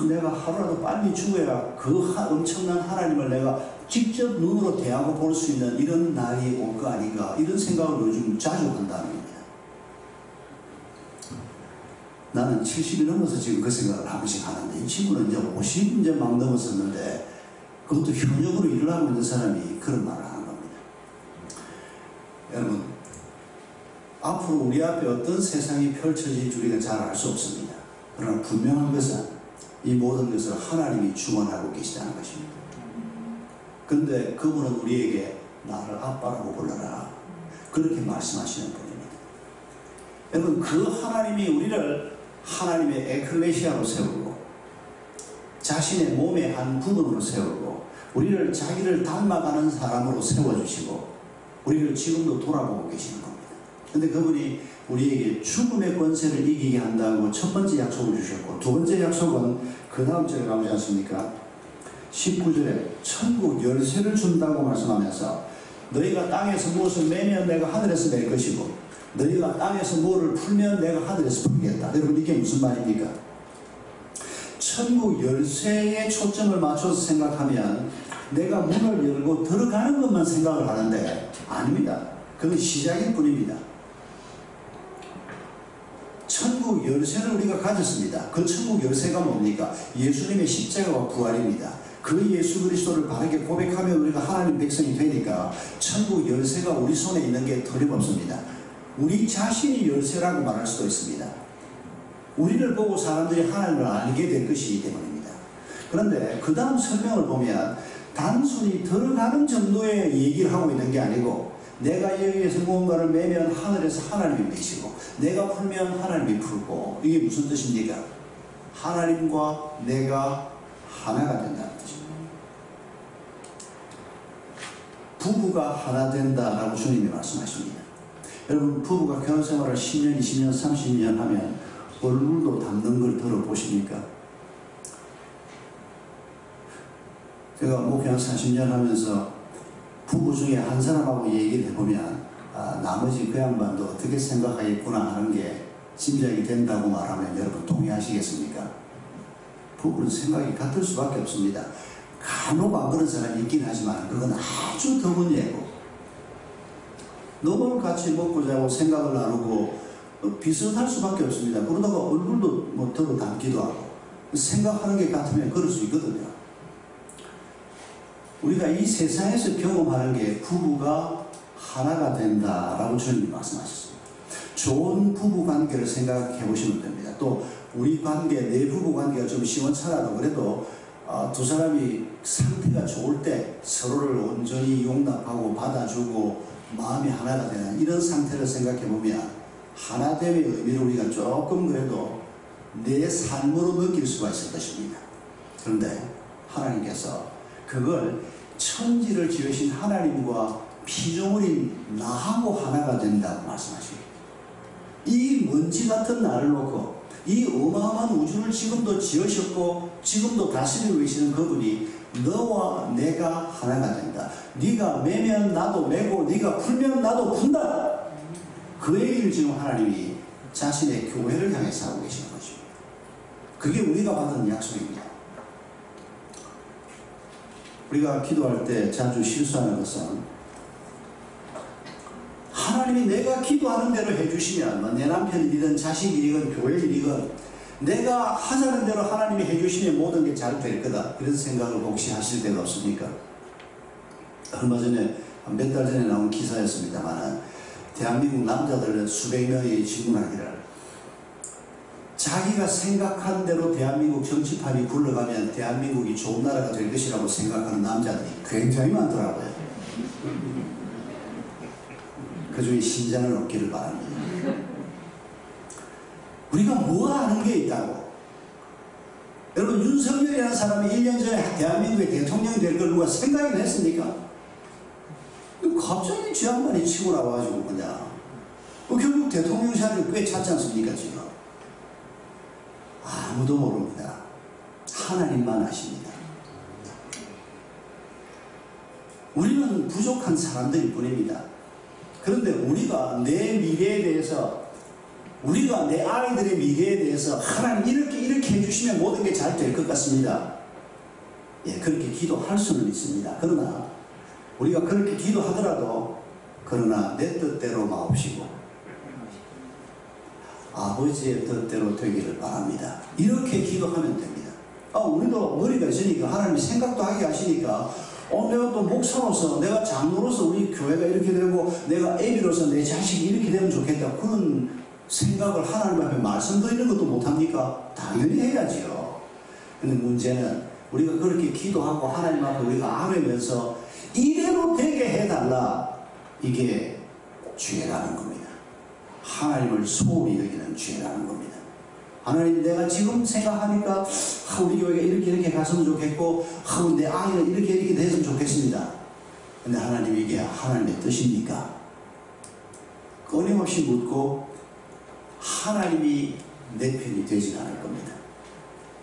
내가 하루라도 빨리 죽어야 그 엄청난 하나님을 내가 직접 눈으로 대하고 볼 수 있는 이런 날이 올 거 아닌가, 이런 생각을 요즘 자주 한다는 겁니다. 나는 70이 넘어서 지금 그 생각을 한 번씩 하는데, 이 친구는 이제 50 이제 막 넘었었는데 그것도 현역으로 일을 하고 있는 사람이 그런 말을 하는 겁니다. 여러분, 앞으로 우리 앞에 어떤 세상이 펼쳐질지 우리가 잘 알 수 없습니다. 그러나 분명한 것은 이 모든 것을 하나님이 주관하고 계시다는 것입니다. 근데 그분은 우리에게 나를 아빠라고 불러라, 그렇게 말씀하시는 분입니다. 여러분, 그 하나님이 우리를 하나님의 에클레시아로 세우고 자신의 몸의 한 부분으로 세우고 우리를 자기를 닮아가는 사람으로 세워주시고 우리를 지금도 돌아보고 계시는 겁니다. 근데 그분이 우리에게 죽음의 권세를 이기게 한다고 첫 번째 약속을 주셨고, 두 번째 약속은 그 다음 절에 나오지 않습니까? 19절에 천국 열쇠를 준다고 말씀하면서, 너희가 땅에서 무엇을 매면 내가 하늘에서 맬 것이고 너희가 땅에서 뭐를 풀면 내가 하늘에서 풀겠다. 여러분, 이게 무슨 말입니까? 천국 열쇠에 초점을 맞춰서 생각하면 내가 문을 열고 들어가는 것만 생각을 하는데, 아닙니다. 그건 시작일 뿐입니다. 천국 열쇠를 우리가 가졌습니다. 그 천국 열쇠가 뭡니까? 예수님의 십자가와 부활입니다. 그 예수 그리스도를 바르게 고백하면 우리가 하나님 백성이 되니까 천국 열쇠가 우리 손에 있는 게 틀림없습니다. 우리 자신이 열쇠라고 말할 수도 있습니다. 우리를 보고 사람들이 하나님을 알게 될 것이기 때문입니다. 그런데 그 다음 설명을 보면 단순히 들어가는 정도의 얘기를 하고 있는 게 아니고, 내가 여기에서 무언가를 매면 하늘에서 하나님이 매시고 내가 풀면 하나님이 풀고, 이게 무슨 뜻입니까? 하나님과 내가 하나가 된다는 뜻입니다. 부부가 하나 된다라고 주님이 말씀하십니다. 여러분, 부부가 결혼생활을 10년, 20년, 30년 하면 얼굴도 닮는 걸 들어보십니까? 제가 목회한 40년 하면서 부부 중에 한 사람하고 얘기를 해보면 나머지 그 양반도 어떻게 생각하겠구나 하는 게 짐작이 된다고 말하면 여러분 동의하시겠습니까? 부부는 생각이 같을 수밖에 없습니다. 간혹 안 그런 사람이 있긴 하지만 그건 아주 드문 예고. 너무 같이 먹고 자고 생각을 나누고 비슷할 수밖에 없습니다. 그러다가 얼굴도 뭐 더러 닮기도 하고 생각하는 게 같으면 그럴 수 있거든요. 우리가 이 세상에서 경험하는 게 부부가 하나가 된다라고 주님이 말씀하셨습니다. 좋은 부부 관계를 생각해 보시면 됩니다. 또 우리 관계, 내 부부 관계가 좀 시원찮아도 그래도 두 사람이 상태가 좋을 때 서로를 온전히 용납하고 받아주고 마음이 하나가 되는 이런 상태를 생각해 보면 하나됨의 의미를 우리가 조금 그래도 내 삶으로 느낄 수가 있을 것입니다. 그런데 하나님께서 그걸 천지를 지으신 하나님과 피조물인 나하고 하나가 된다고 말씀하십니다. 이 먼지 같은 나를 놓고 이 어마어마한 우주를 지금도 지으셨고 지금도 다스리고 계시는 그분이 너와 내가 하나가 된다. 네가 매면 나도 매고 네가 풀면 나도 푼다. 그 얘기를 지금 하나님이 자신의 교회를 향해서 하고 계시는 거죠. 그게 우리가 받은 약속입니다. 우리가 기도할 때 자주 실수하는 것은 하나님이 내가 기도하는 대로 해주시면 뭐 내 남편이든 자식이든 교회이든 내가 하자는 대로 하나님이 해주시면 모든 게 잘 될 거다. 그런 생각을 혹시 하실 때가 없습니까? 얼마 전에 몇 달 전에 나온 기사였습니다만 대한민국 남자들은 수백 명이 질문하기를 자기가 생각한 대로 대한민국 정치판이 굴러가면 대한민국이 좋은 나라가 될 것이라고 생각하는 남자들이 굉장히 많더라고요. 그 중에 신장을 얻기를 바랍니다. 우리가 뭐 아는 게 있다고? 여러분 윤석열이라는 사람이 1년 전에 대한민국의 대통령이 될 걸 누가 생각이나 했습니까? 갑자기 지 양반이 치고 나와가지고 그냥 결국 대통령 자리를 꽤 찼지 않습니까 지금? 아무도 모릅니다. 하나님만 아십니다. 우리는 부족한 사람들일 뿐입니다. 그런데 우리가 내 미래에 대해서 우리가 내 아이들의 미래에 대해서 하나님 이렇게 해주시면 모든 게 잘 될 것 같습니다. 예, 그렇게 기도할 수는 있습니다. 그러나 우리가 그렇게 기도하더라도 그러나 내 뜻대로 마옵시고 아버지의 뜻대로 되기를 바랍니다. 이렇게 기도하면 됩니다. 우리도 머리가 있으니까 하나님이 생각도 하게 하시니까 내가 또 목사로서 내가 장로로서 우리 교회가 이렇게 되고 내가 애비로서 내 자식이 이렇게 되면 좋겠다. 그런 생각을 하나님 앞에 말씀드리는 것도 못합니까? 당연히 해야지요. 근데 문제는 우리가 그렇게 기도하고 하나님 앞에 우리가 아뢰면서 이대로 되게 해달라. 이게 죄라는 겁니다. 하나님을 소홀히 여기는 죄라는 겁니다. 하나님 내가 지금 생각하니까 우리 교회가 이렇게 갔으면 좋겠고 내 아이는 이렇게 됐으면 좋겠습니다. 근데 하나님 이게 하나님의 뜻입니까? 끊임없이 묻고 하나님이 내 편이 되지 않을 겁니다.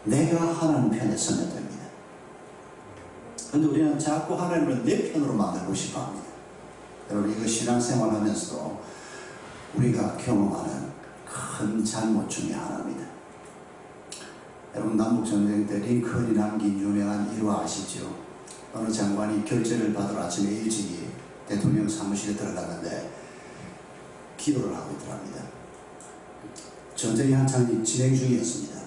내가 하나님 편에 서면 됩니다. 그런데 우리는 자꾸 하나님을 내 편으로 만들고 싶어 합니다. 여러분 이거 신앙생활 하면서도 우리가 경험하는 큰 잘못 중에 하나입니다. 여러분 남북전쟁 때 링컨이 남긴 유명한 일화 아시죠? 어느 장관이 결제를 받으러 아침에 일찍이 대통령 사무실에 들어갔는데 기도를 하고 있더랍니다. 전쟁이 한창 진행 중이었습니다.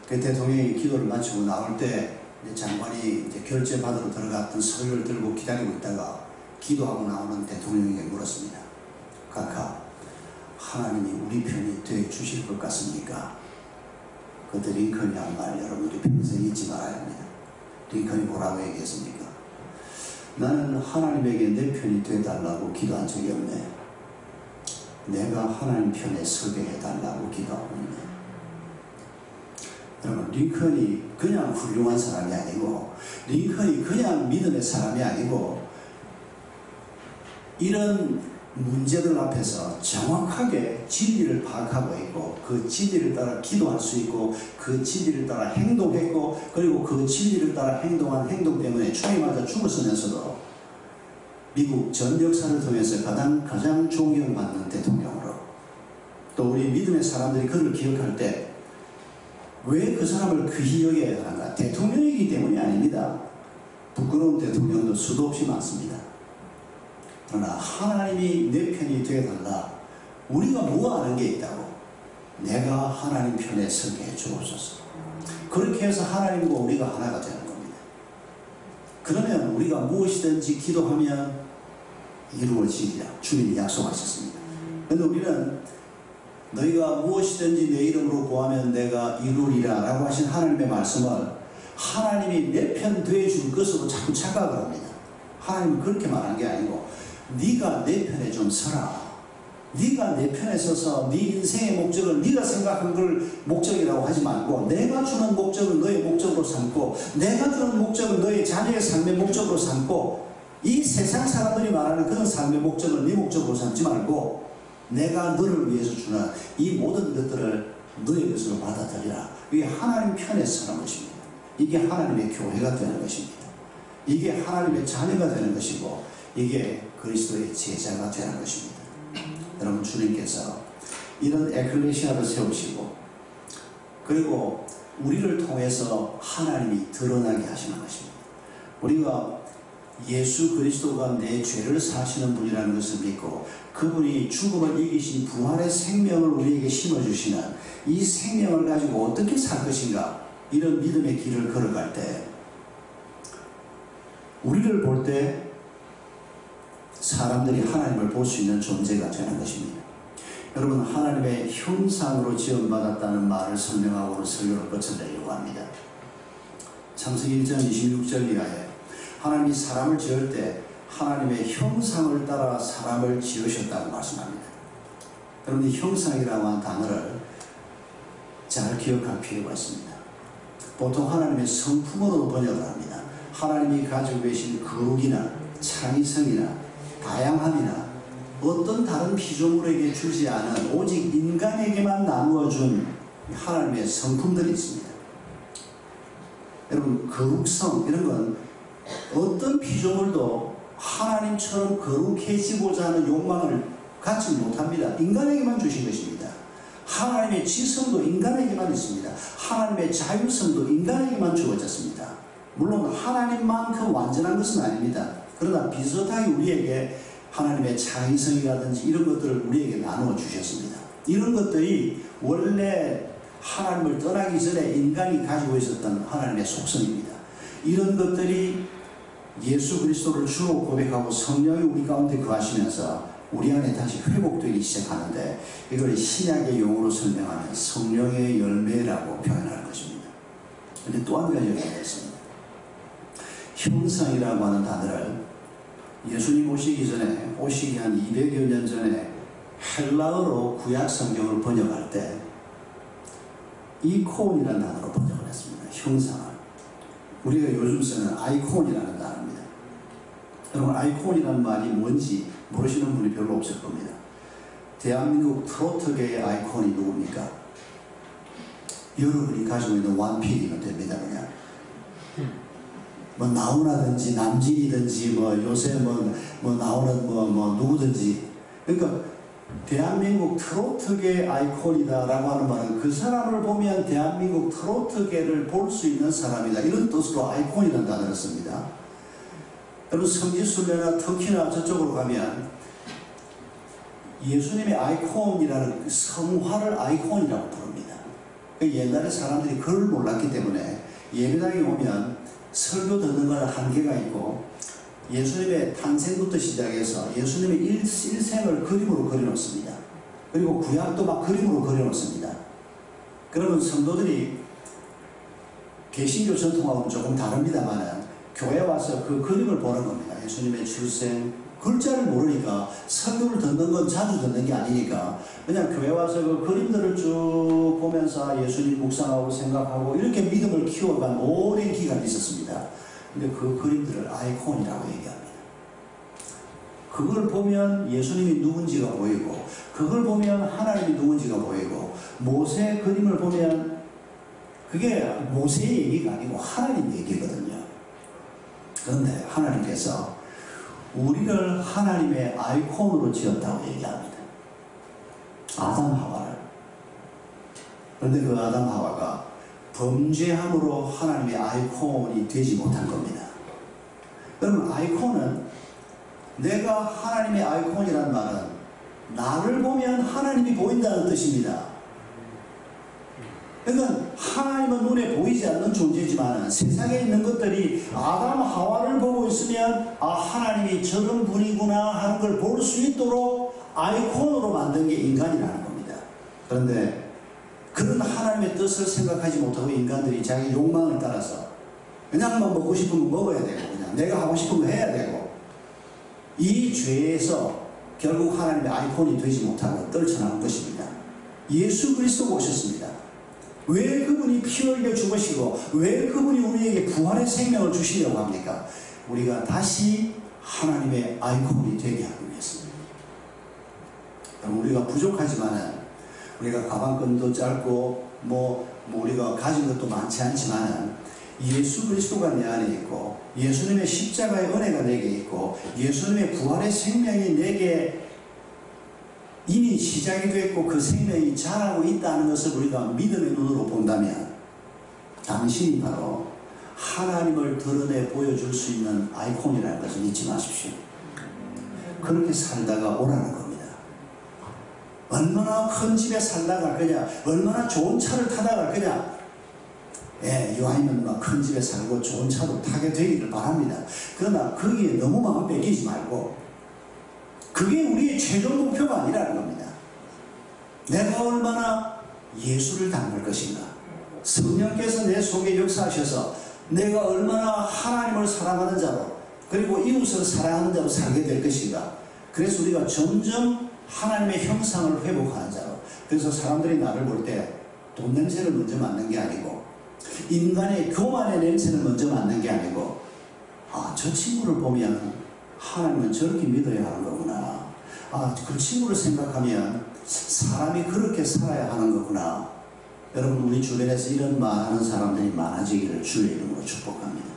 그 대통령이 기도를 마치고 나올 때 장관이 이제 결제 받으러 들어갔던 서류를 들고 기다리고 있다가 기도하고 나오는 대통령에게 물었습니다. 카카, 하나님이 우리 편이 되어 주실 것 같습니까? 그때 링컨이 한 말 여러분들이 평생 잊지 말아야 합니다. 링컨이 뭐라고 얘기했습니까? 나는 하나님에게 내 편이 되어달라고 기도한 적이 없네. 내가 하나님 편에 서게 해달라고 기도하고 있네. 여러분 링컨이 그냥 훌륭한 사람이 아니고 링컨이 그냥 믿음의 사람이 아니고 이런 문제들 앞에서 정확하게 진리를 파악하고 있고 그 진리를 따라 기도할 수 있고 그 진리를 따라 행동했고 그리고 그 진리를 따라 행동한 행동 때문에 총에 맞아 죽었으면서도 미국 전 역사를 통해서 가장 존경받는 대통령으로 또 우리 믿음의 사람들이 그를 기억할 때 왜 그 사람을 귀히 여겨야 하는가? 대통령이기 때문이 아닙니다. 부끄러운 대통령도 수도 없이 많습니다. 그러나 하나님이 내 편이 되어달라. 우리가 뭐 아는 게 있다고? 내가 하나님 편에 서게 해주옵소서. 그렇게 해서 하나님과 우리가 하나가 되는 겁니다. 그러면 우리가 무엇이든지 기도하면 이루어지리라 주님이 약속하셨습니다. 그런데 우리는 너희가 무엇이든지 내 이름으로 구하면 내가 이루리라 라고 하신 하나님의 말씀을 하나님이 내 편 되어줄 것으로 자꾸 착각을 합니다. 하나님은 그렇게 말한 게 아니고 네가 내 편에 좀 서라. 네가 내 편에 서서 네 인생의 목적을 네가 생각한 걸 목적이라고 하지 말고 내가 주는 목적을 너의 목적으로 삼고 내가 주는 목적을 너의 자녀의 삶의 목적으로 삼고 이 세상 사람들이 말하는 그런 삶의 목적을 네 목적으로 삼지 말고 내가 너를 위해서 주는 이 모든 것들을 너의 것으로 받아들이라. 이게 하나님 편에 서는 것입니다. 이게 하나님의 교회가 되는 것입니다. 이게 하나님의 자녀가 되는 것이고 이게 그리스도의 제자가 되는 것입니다. 여러분 주님께서 이런 에클레시아를 세우시고 그리고 우리를 통해서 하나님이 드러나게 하시는 것입니다. 우리가 예수 그리스도가 내 죄를 사시는 분이라는 것을 믿고 그분이 죽음을 이기신 부활의 생명을 우리에게 심어주시는 이 생명을 가지고 어떻게 살 것인가 이런 믿음의 길을 걸어갈 때 우리를 볼 때 사람들이 하나님을 볼 수 있는 존재가 되는 것입니다. 여러분 하나님의 형상으로 지음받았다는 말을 설명하고 설교를 거쳐내려고 합니다. 창세기 1장 26절 이하에 하나님이 사람을 지을 때 하나님의 형상을 따라 사람을 지으셨다고 말씀합니다. 여러분 이 형상이라고 하는 단어를 잘 기억할 필요가 있습니다. 보통 하나님의 성품으로 번역을 합니다. 하나님이 가지고 계신 거룩이나 창의성이나 다양함이나 어떤 다른 피조물에게 주지 않은 오직 인간에게만 나누어준 하나님의 성품들이 있습니다. 여러분 거룩성 이런 건 어떤 피조물도 하나님처럼 거룩해지고자 하는 욕망을 갖지 못합니다. 인간에게만 주신 것입니다. 하나님의 지성도 인간에게만 있습니다. 하나님의 자율성도 인간에게만 주어졌습니다. 물론 하나님만큼 완전한 것은 아닙니다. 그러나 비슷하게 우리에게 하나님의 창의성이라든지 이런 것들을 우리에게 나누어 주셨습니다. 이런 것들이 원래 하나님을 떠나기 전에 인간이 가지고 있었던 하나님의 속성입니다. 이런 것들이 예수 그리스도를 주로 고백하고 성령이 우리 가운데 거하시면서 우리 안에 다시 회복되기 시작하는데 이걸 신약의 용어로 설명하면 성령의 열매라고 표현하는 것입니다. 그런데 또 한 가지 얘기가 있습니다. 형상이라고 하는 단어를 예수님 오시기 한 200여 년 전에 헬라어로 구약 성경을 번역할 때 이콘이라는 단어로 번역을 했습니다. 형상을. 우리가 요즘 쓰는 아이콘이라는 단어입니다. 여러분 아이콘이라는 말이 뭔지 모르시는 분이 별로 없을 겁니다. 대한민국 트로트계의 아이콘이 누굽니까? 여러분이 가지고 있는 완필이면 됩니다. 그냥 뭐 나훈아든지 남진이든지 뭐 요새 뭐 나오는 뭐 누구든지 그러니까 대한민국 트로트계 아이콘이다라고 하는 말은 그 사람을 보면 대한민국 트로트계를 볼 수 있는 사람이다 이런 뜻으로 아이콘이라는 단어를 씁니다. 여러분 성지순례나 터키나 저쪽으로 가면 예수님의 아이콘이라는 성화를 아이콘이라고 부릅니다. 옛날에 사람들이 그걸 몰랐기 때문에 예배당에 오면 설교 듣는 건 한계가 있고 예수님의 탄생부터 시작해서 예수님의 일생을 그림으로 그려놓습니다. 그리고 구약도 막 그림으로 그려놓습니다. 그러면 성도들이 개신교 전통하고는 조금 다릅니다만 교회 와서 그 그림을 보는 겁니다. 예수님의 출생 글자를 모르니까 설교를 듣는 건 자주 듣는 게 아니니까 그냥 교회 와서 그 그림들을 쭉 보면서 예수님 묵상하고 생각하고 이렇게 믿음을 키워간 오랜 기간이 있었습니다. 근데 그 그림들을 아이콘이라고 얘기합니다. 그걸 보면 예수님이 누군지가 보이고 그걸 보면 하나님이 누군지가 보이고 모세의 그림을 보면 그게 모세의 얘기가 아니고 하나님 얘기거든요. 그런데 하나님께서 우리를 하나님의 아이콘으로 지었다고 얘기합니다. 아담 하와를. 그런데 그 아담 하와가 범죄함으로 하나님의 아이콘이 되지 못한 겁니다. 여러분, 아이콘은, 내가 하나님의 아이콘이란 말은 나를 보면 하나님이 보인다는 뜻입니다. 그러니까 하나님은 눈에 보이지 않는 존재지만 세상에 있는 것들이 아담 하와를 보고 있으면 하나님이 저런 분이구나 하는 걸 볼 수 있도록 아이콘으로 만든 게 인간이라는 겁니다. 그런데 그런 하나님의 뜻을 생각하지 못하고 인간들이 자기 욕망을 따라서 그냥 뭐 먹고 싶은 거 먹어야 되고 그냥 내가 하고 싶은 거 해야 되고, 이 죄에서 결국 하나님의 아이콘이 되지 못하고 떨쳐나온 것입니다. 예수 그리스도가 오셨습니다. 왜 그분이 피 흘려 죽으시고 왜 그분이 우리에게 부활의 생명을 주시려고 합니까? 우리가 다시 하나님의 아이콘이 되게 하기 위해서입니다. 우리가 부족하지만은, 우리가 가방끈도 짧고 우리가 가진 것도 많지 않지만은 예수 그리스도가 내 안에 있고 예수님의 십자가의 은혜가 내게 있고 예수님의 부활의 생명이 내게 이미 시작이 됐고 그 생명이 자라고 있다는 것을 우리가 믿음의 눈으로 본다면 당신이 바로 하나님을 드러내 보여줄 수 있는 아이콘이라는 것을 잊지 마십시오. 그렇게 살다가 오라는 겁니다. 얼마나 큰 집에 살다 갈 거냐, 얼마나 좋은 차를 타다 갈 거냐. 이왕이면 막 큰 집에 살고 좋은 차도 타게 되기를 바랍니다. 그러나 거기에 너무 마음 뺏기지 말고, 그게 우리의 최종 목표가 아니라는 겁니다. 내가 얼마나 예수를 닮을 것인가, 성령께서 내 속에 역사하셔서 내가 얼마나 하나님을 사랑하는 자로 그리고 이웃을 사랑하는 자로 살게 될 것인가. 그래서 우리가 점점 하나님의 형상을 회복하는 자로, 그래서 사람들이 나를 볼 때 돈 냄새를 먼저 맡는 게 아니고 인간의 교만의 냄새를 먼저 맡는 게 아니고, 저 친구를 보면 하나님은 저렇게 믿어야 하는 거구나, 그 친구를 생각하면 사람이 그렇게 살아야 하는 거구나. 여러분, 우리 주변에서 이런 말하는 사람들이 많아지기를 주의 이름으로 축복합니다.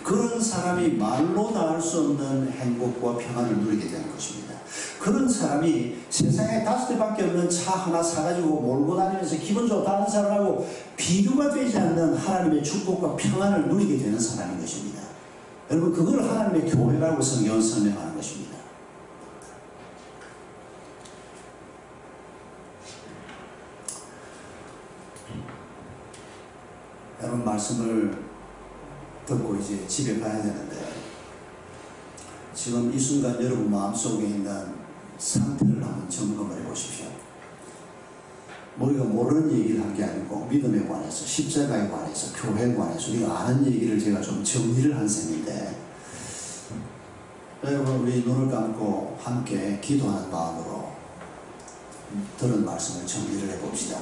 그런 사람이 말로 닿을 수 없는 행복과 평안을 누리게 되는 것입니다. 그런 사람이 세상에 5대밖에 없는 차 하나 사가지고 몰고 다니면서 기분 좋다는 사람하고 비교가 되지 않는 하나님의 축복과 평안을 누리게 되는 사람인 것입니다. 여러분, 그걸 하나님의 교회라고 성경은 설명하는 것입니다. 여러분, 말씀을 듣고 이제 집에 가야 되는데, 지금 이 순간 여러분 마음속에 있는 상태를 한번 점검을 해보십시오. 우리가 모르는 얘기를 한 게 아니고 믿음에 관해서, 십자가에 관해서, 교회에 관해서 우리가 아는 얘기를 제가 좀 정리를 한 셈인데, 여러분, 우리 눈을 감고 함께 기도하는 마음으로 들은 말씀을 정리를 해봅시다.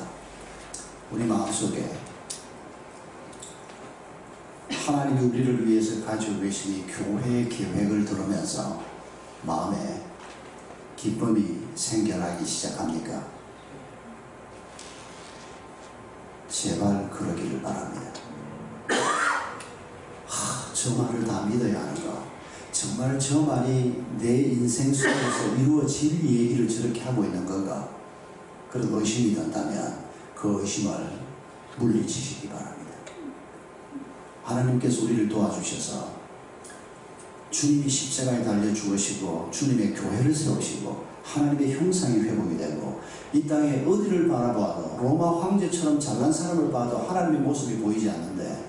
우리 마음속에 하나님이 우리를 위해서 가지고 계신 이 교회의 계획을 들으면서 마음에 기쁨이 생겨나기 시작합니까? 제발 그러기를 바랍니다. 저 말을 다 믿어야 하는가? 정말 저 말이 내 인생 속에서 이루어질 얘기를 저렇게 하고 있는 건가? 그런 의심이 든다면 그 의심을 물리치시기 바랍니다. 하나님께서 우리를 도와주셔서 주님이 십자가에 달려 죽으시고 주님의 교회를 세우시고 하나님의 형상이 회복이 되고 이 땅에 어디를 바라봐도 로마 황제처럼 잘난 사람을 봐도 하나님의 모습이 보이지 않는데,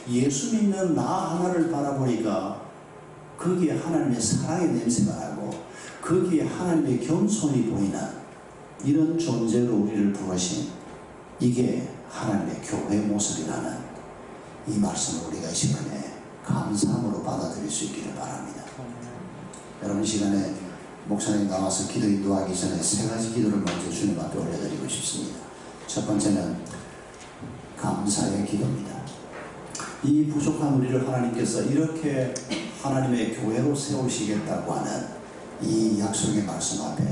예수 믿는 나 하나를 바라보니까 거기에 하나님의 사랑의 냄새가 나고 거기에 하나님의 겸손이 보이는 이런 존재로 우리를 부르신, 이게 하나님의 교회의 모습이라는 이 말씀을 우리가 이 시간에 감사함으로 받아들일 수 있기를 바랍니다. 여러분, 이 시간에 목사님 나와서 기도 인도하기 전에 3가지 기도를 먼저 주님 앞에 올려드리고 싶습니다. 첫 번째는 감사의 기도입니다. 이 부족한 우리를 하나님께서 이렇게 하나님의 교회로 세우시겠다고 하는 이 약속의 말씀 앞에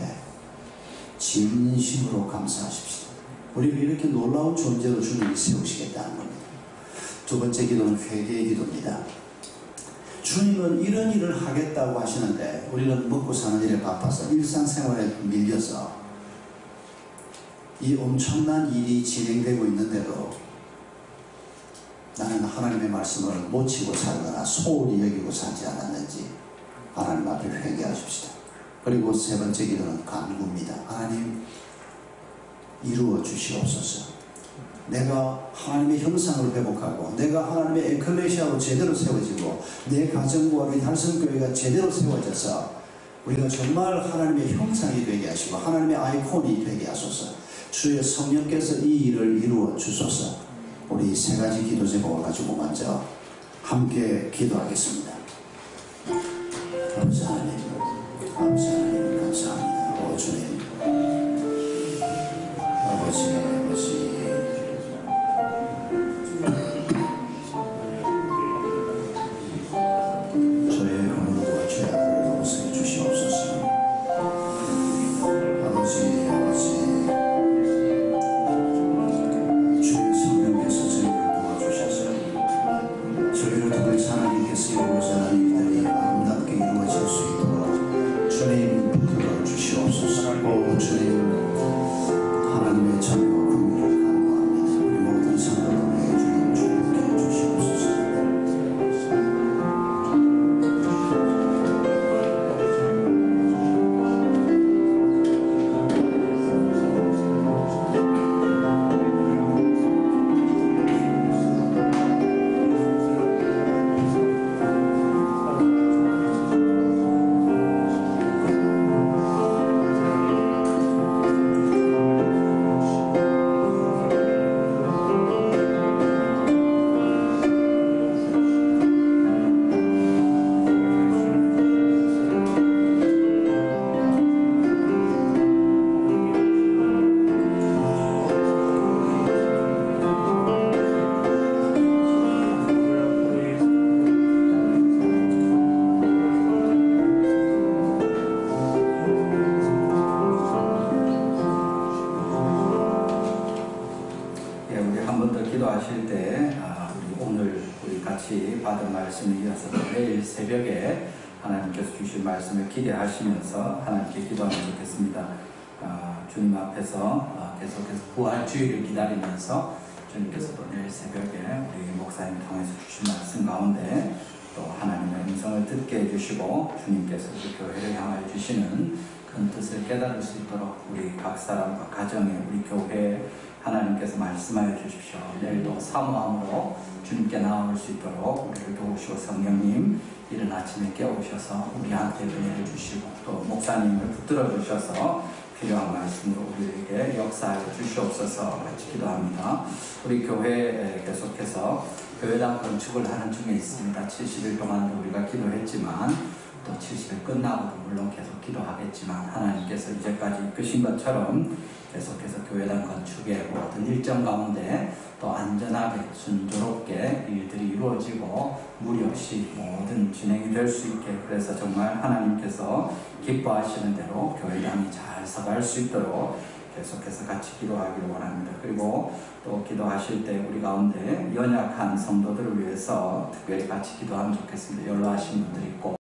진심으로 감사하십시오. 우리를 이렇게 놀라운 존재로 주님이 세우시겠다는 겁니다. 두 번째 기도는 회개의 기도입니다. 주님은 이런 일을 하겠다고 하시는데 우리는 먹고 사는 일에 바빠서 일상생활에 밀려서 이 엄청난 일이 진행되고 있는데도 나는 하나님의 말씀을 못 치고 살거나 소홀히 여기고 살지 않았는지 하나님 앞에 회개하십시다. 그리고 세 번째 기도는 간구입니다. 하나님, 이루어 주시옵소서. 내가 하나님의 형상을 회복하고 내가 하나님의 에클레시아로 제대로 세워지고 내 가정과 우리 달성교회가 제대로 세워져서 우리가 정말 하나님의 형상이 되게 하시고 하나님의 아이콘이 되게 하소서. 주의 성령께서 이 일을 이루어 주소서. 우리 세 가지 기도 제목을 가지고 먼저 함께 기도하겠습니다. 아버지 하나님, 아버지 하나님 감사합니다. 주님, 아버지 저의 허물과 죄악을 용서해 주시옵소서. 아버지 주의 성령께서 저희를 도와주셔서 저희를 통해서 하나님께서 이루고자 하는 일들이 아름답게 이루어질 수 있도록 주님 붙들어 주시옵소서. 오 주님, 하나님의 자비와 긍휼을 간구합니다. 우리 모든 성도들에게 주님 축복해 주시옵소서. 기도하실 때 우리 오늘 우리 같이 받은 말씀에 이어서 내일 새벽에 하나님께서 주신 말씀을 기대하시면서 하나님께 기도하면 좋겠습니다. 주님 앞에서 계속해서 부활주의를 기다리면서 주님께서도 내일 새벽에 우리 목사님 통해서 주신 말씀 가운데 또 하나님의 음성을 듣게 해주시고 주님께서 우리 교회를 향하여 주시는 큰 뜻을 깨달을 수 있도록 우리 각 사람과 가정에 우리 교회에 하나님께서 말씀하여 주십시오. 내일도 사모함으로 주님께 나올 수 있도록 우리를 도우시고 성령님 이른 아침에 깨우셔서 우리한테 은혜를 주시고 또 목사님을 붙들어 주셔서 필요한 말씀으로 우리에게 역사하여 주시옵소서 같이 기도합니다. 우리 교회에 계속해서 교회당 건축을 하는 중에 있습니다. 70일 동안 우리가 기도했지만 또 70일 끝나고도 물론 계속 기도하겠지만 하나님께서 이제까지 이끄신 것처럼 계속해서 교회당 건축의 모든 일정 가운데 또 안전하게 순조롭게 일들이 이루어지고 무리 없이 모든 진행이 될 수 있게 그래서 정말 하나님께서 기뻐하시는 대로 교회당이 잘 서갈 수 있도록 계속해서 같이 기도하기를 원합니다. 그리고 또 기도하실 때 우리 가운데 연약한 성도들을 위해서 특별히 같이 기도하면 좋겠습니다. 연로하신 분들이 있고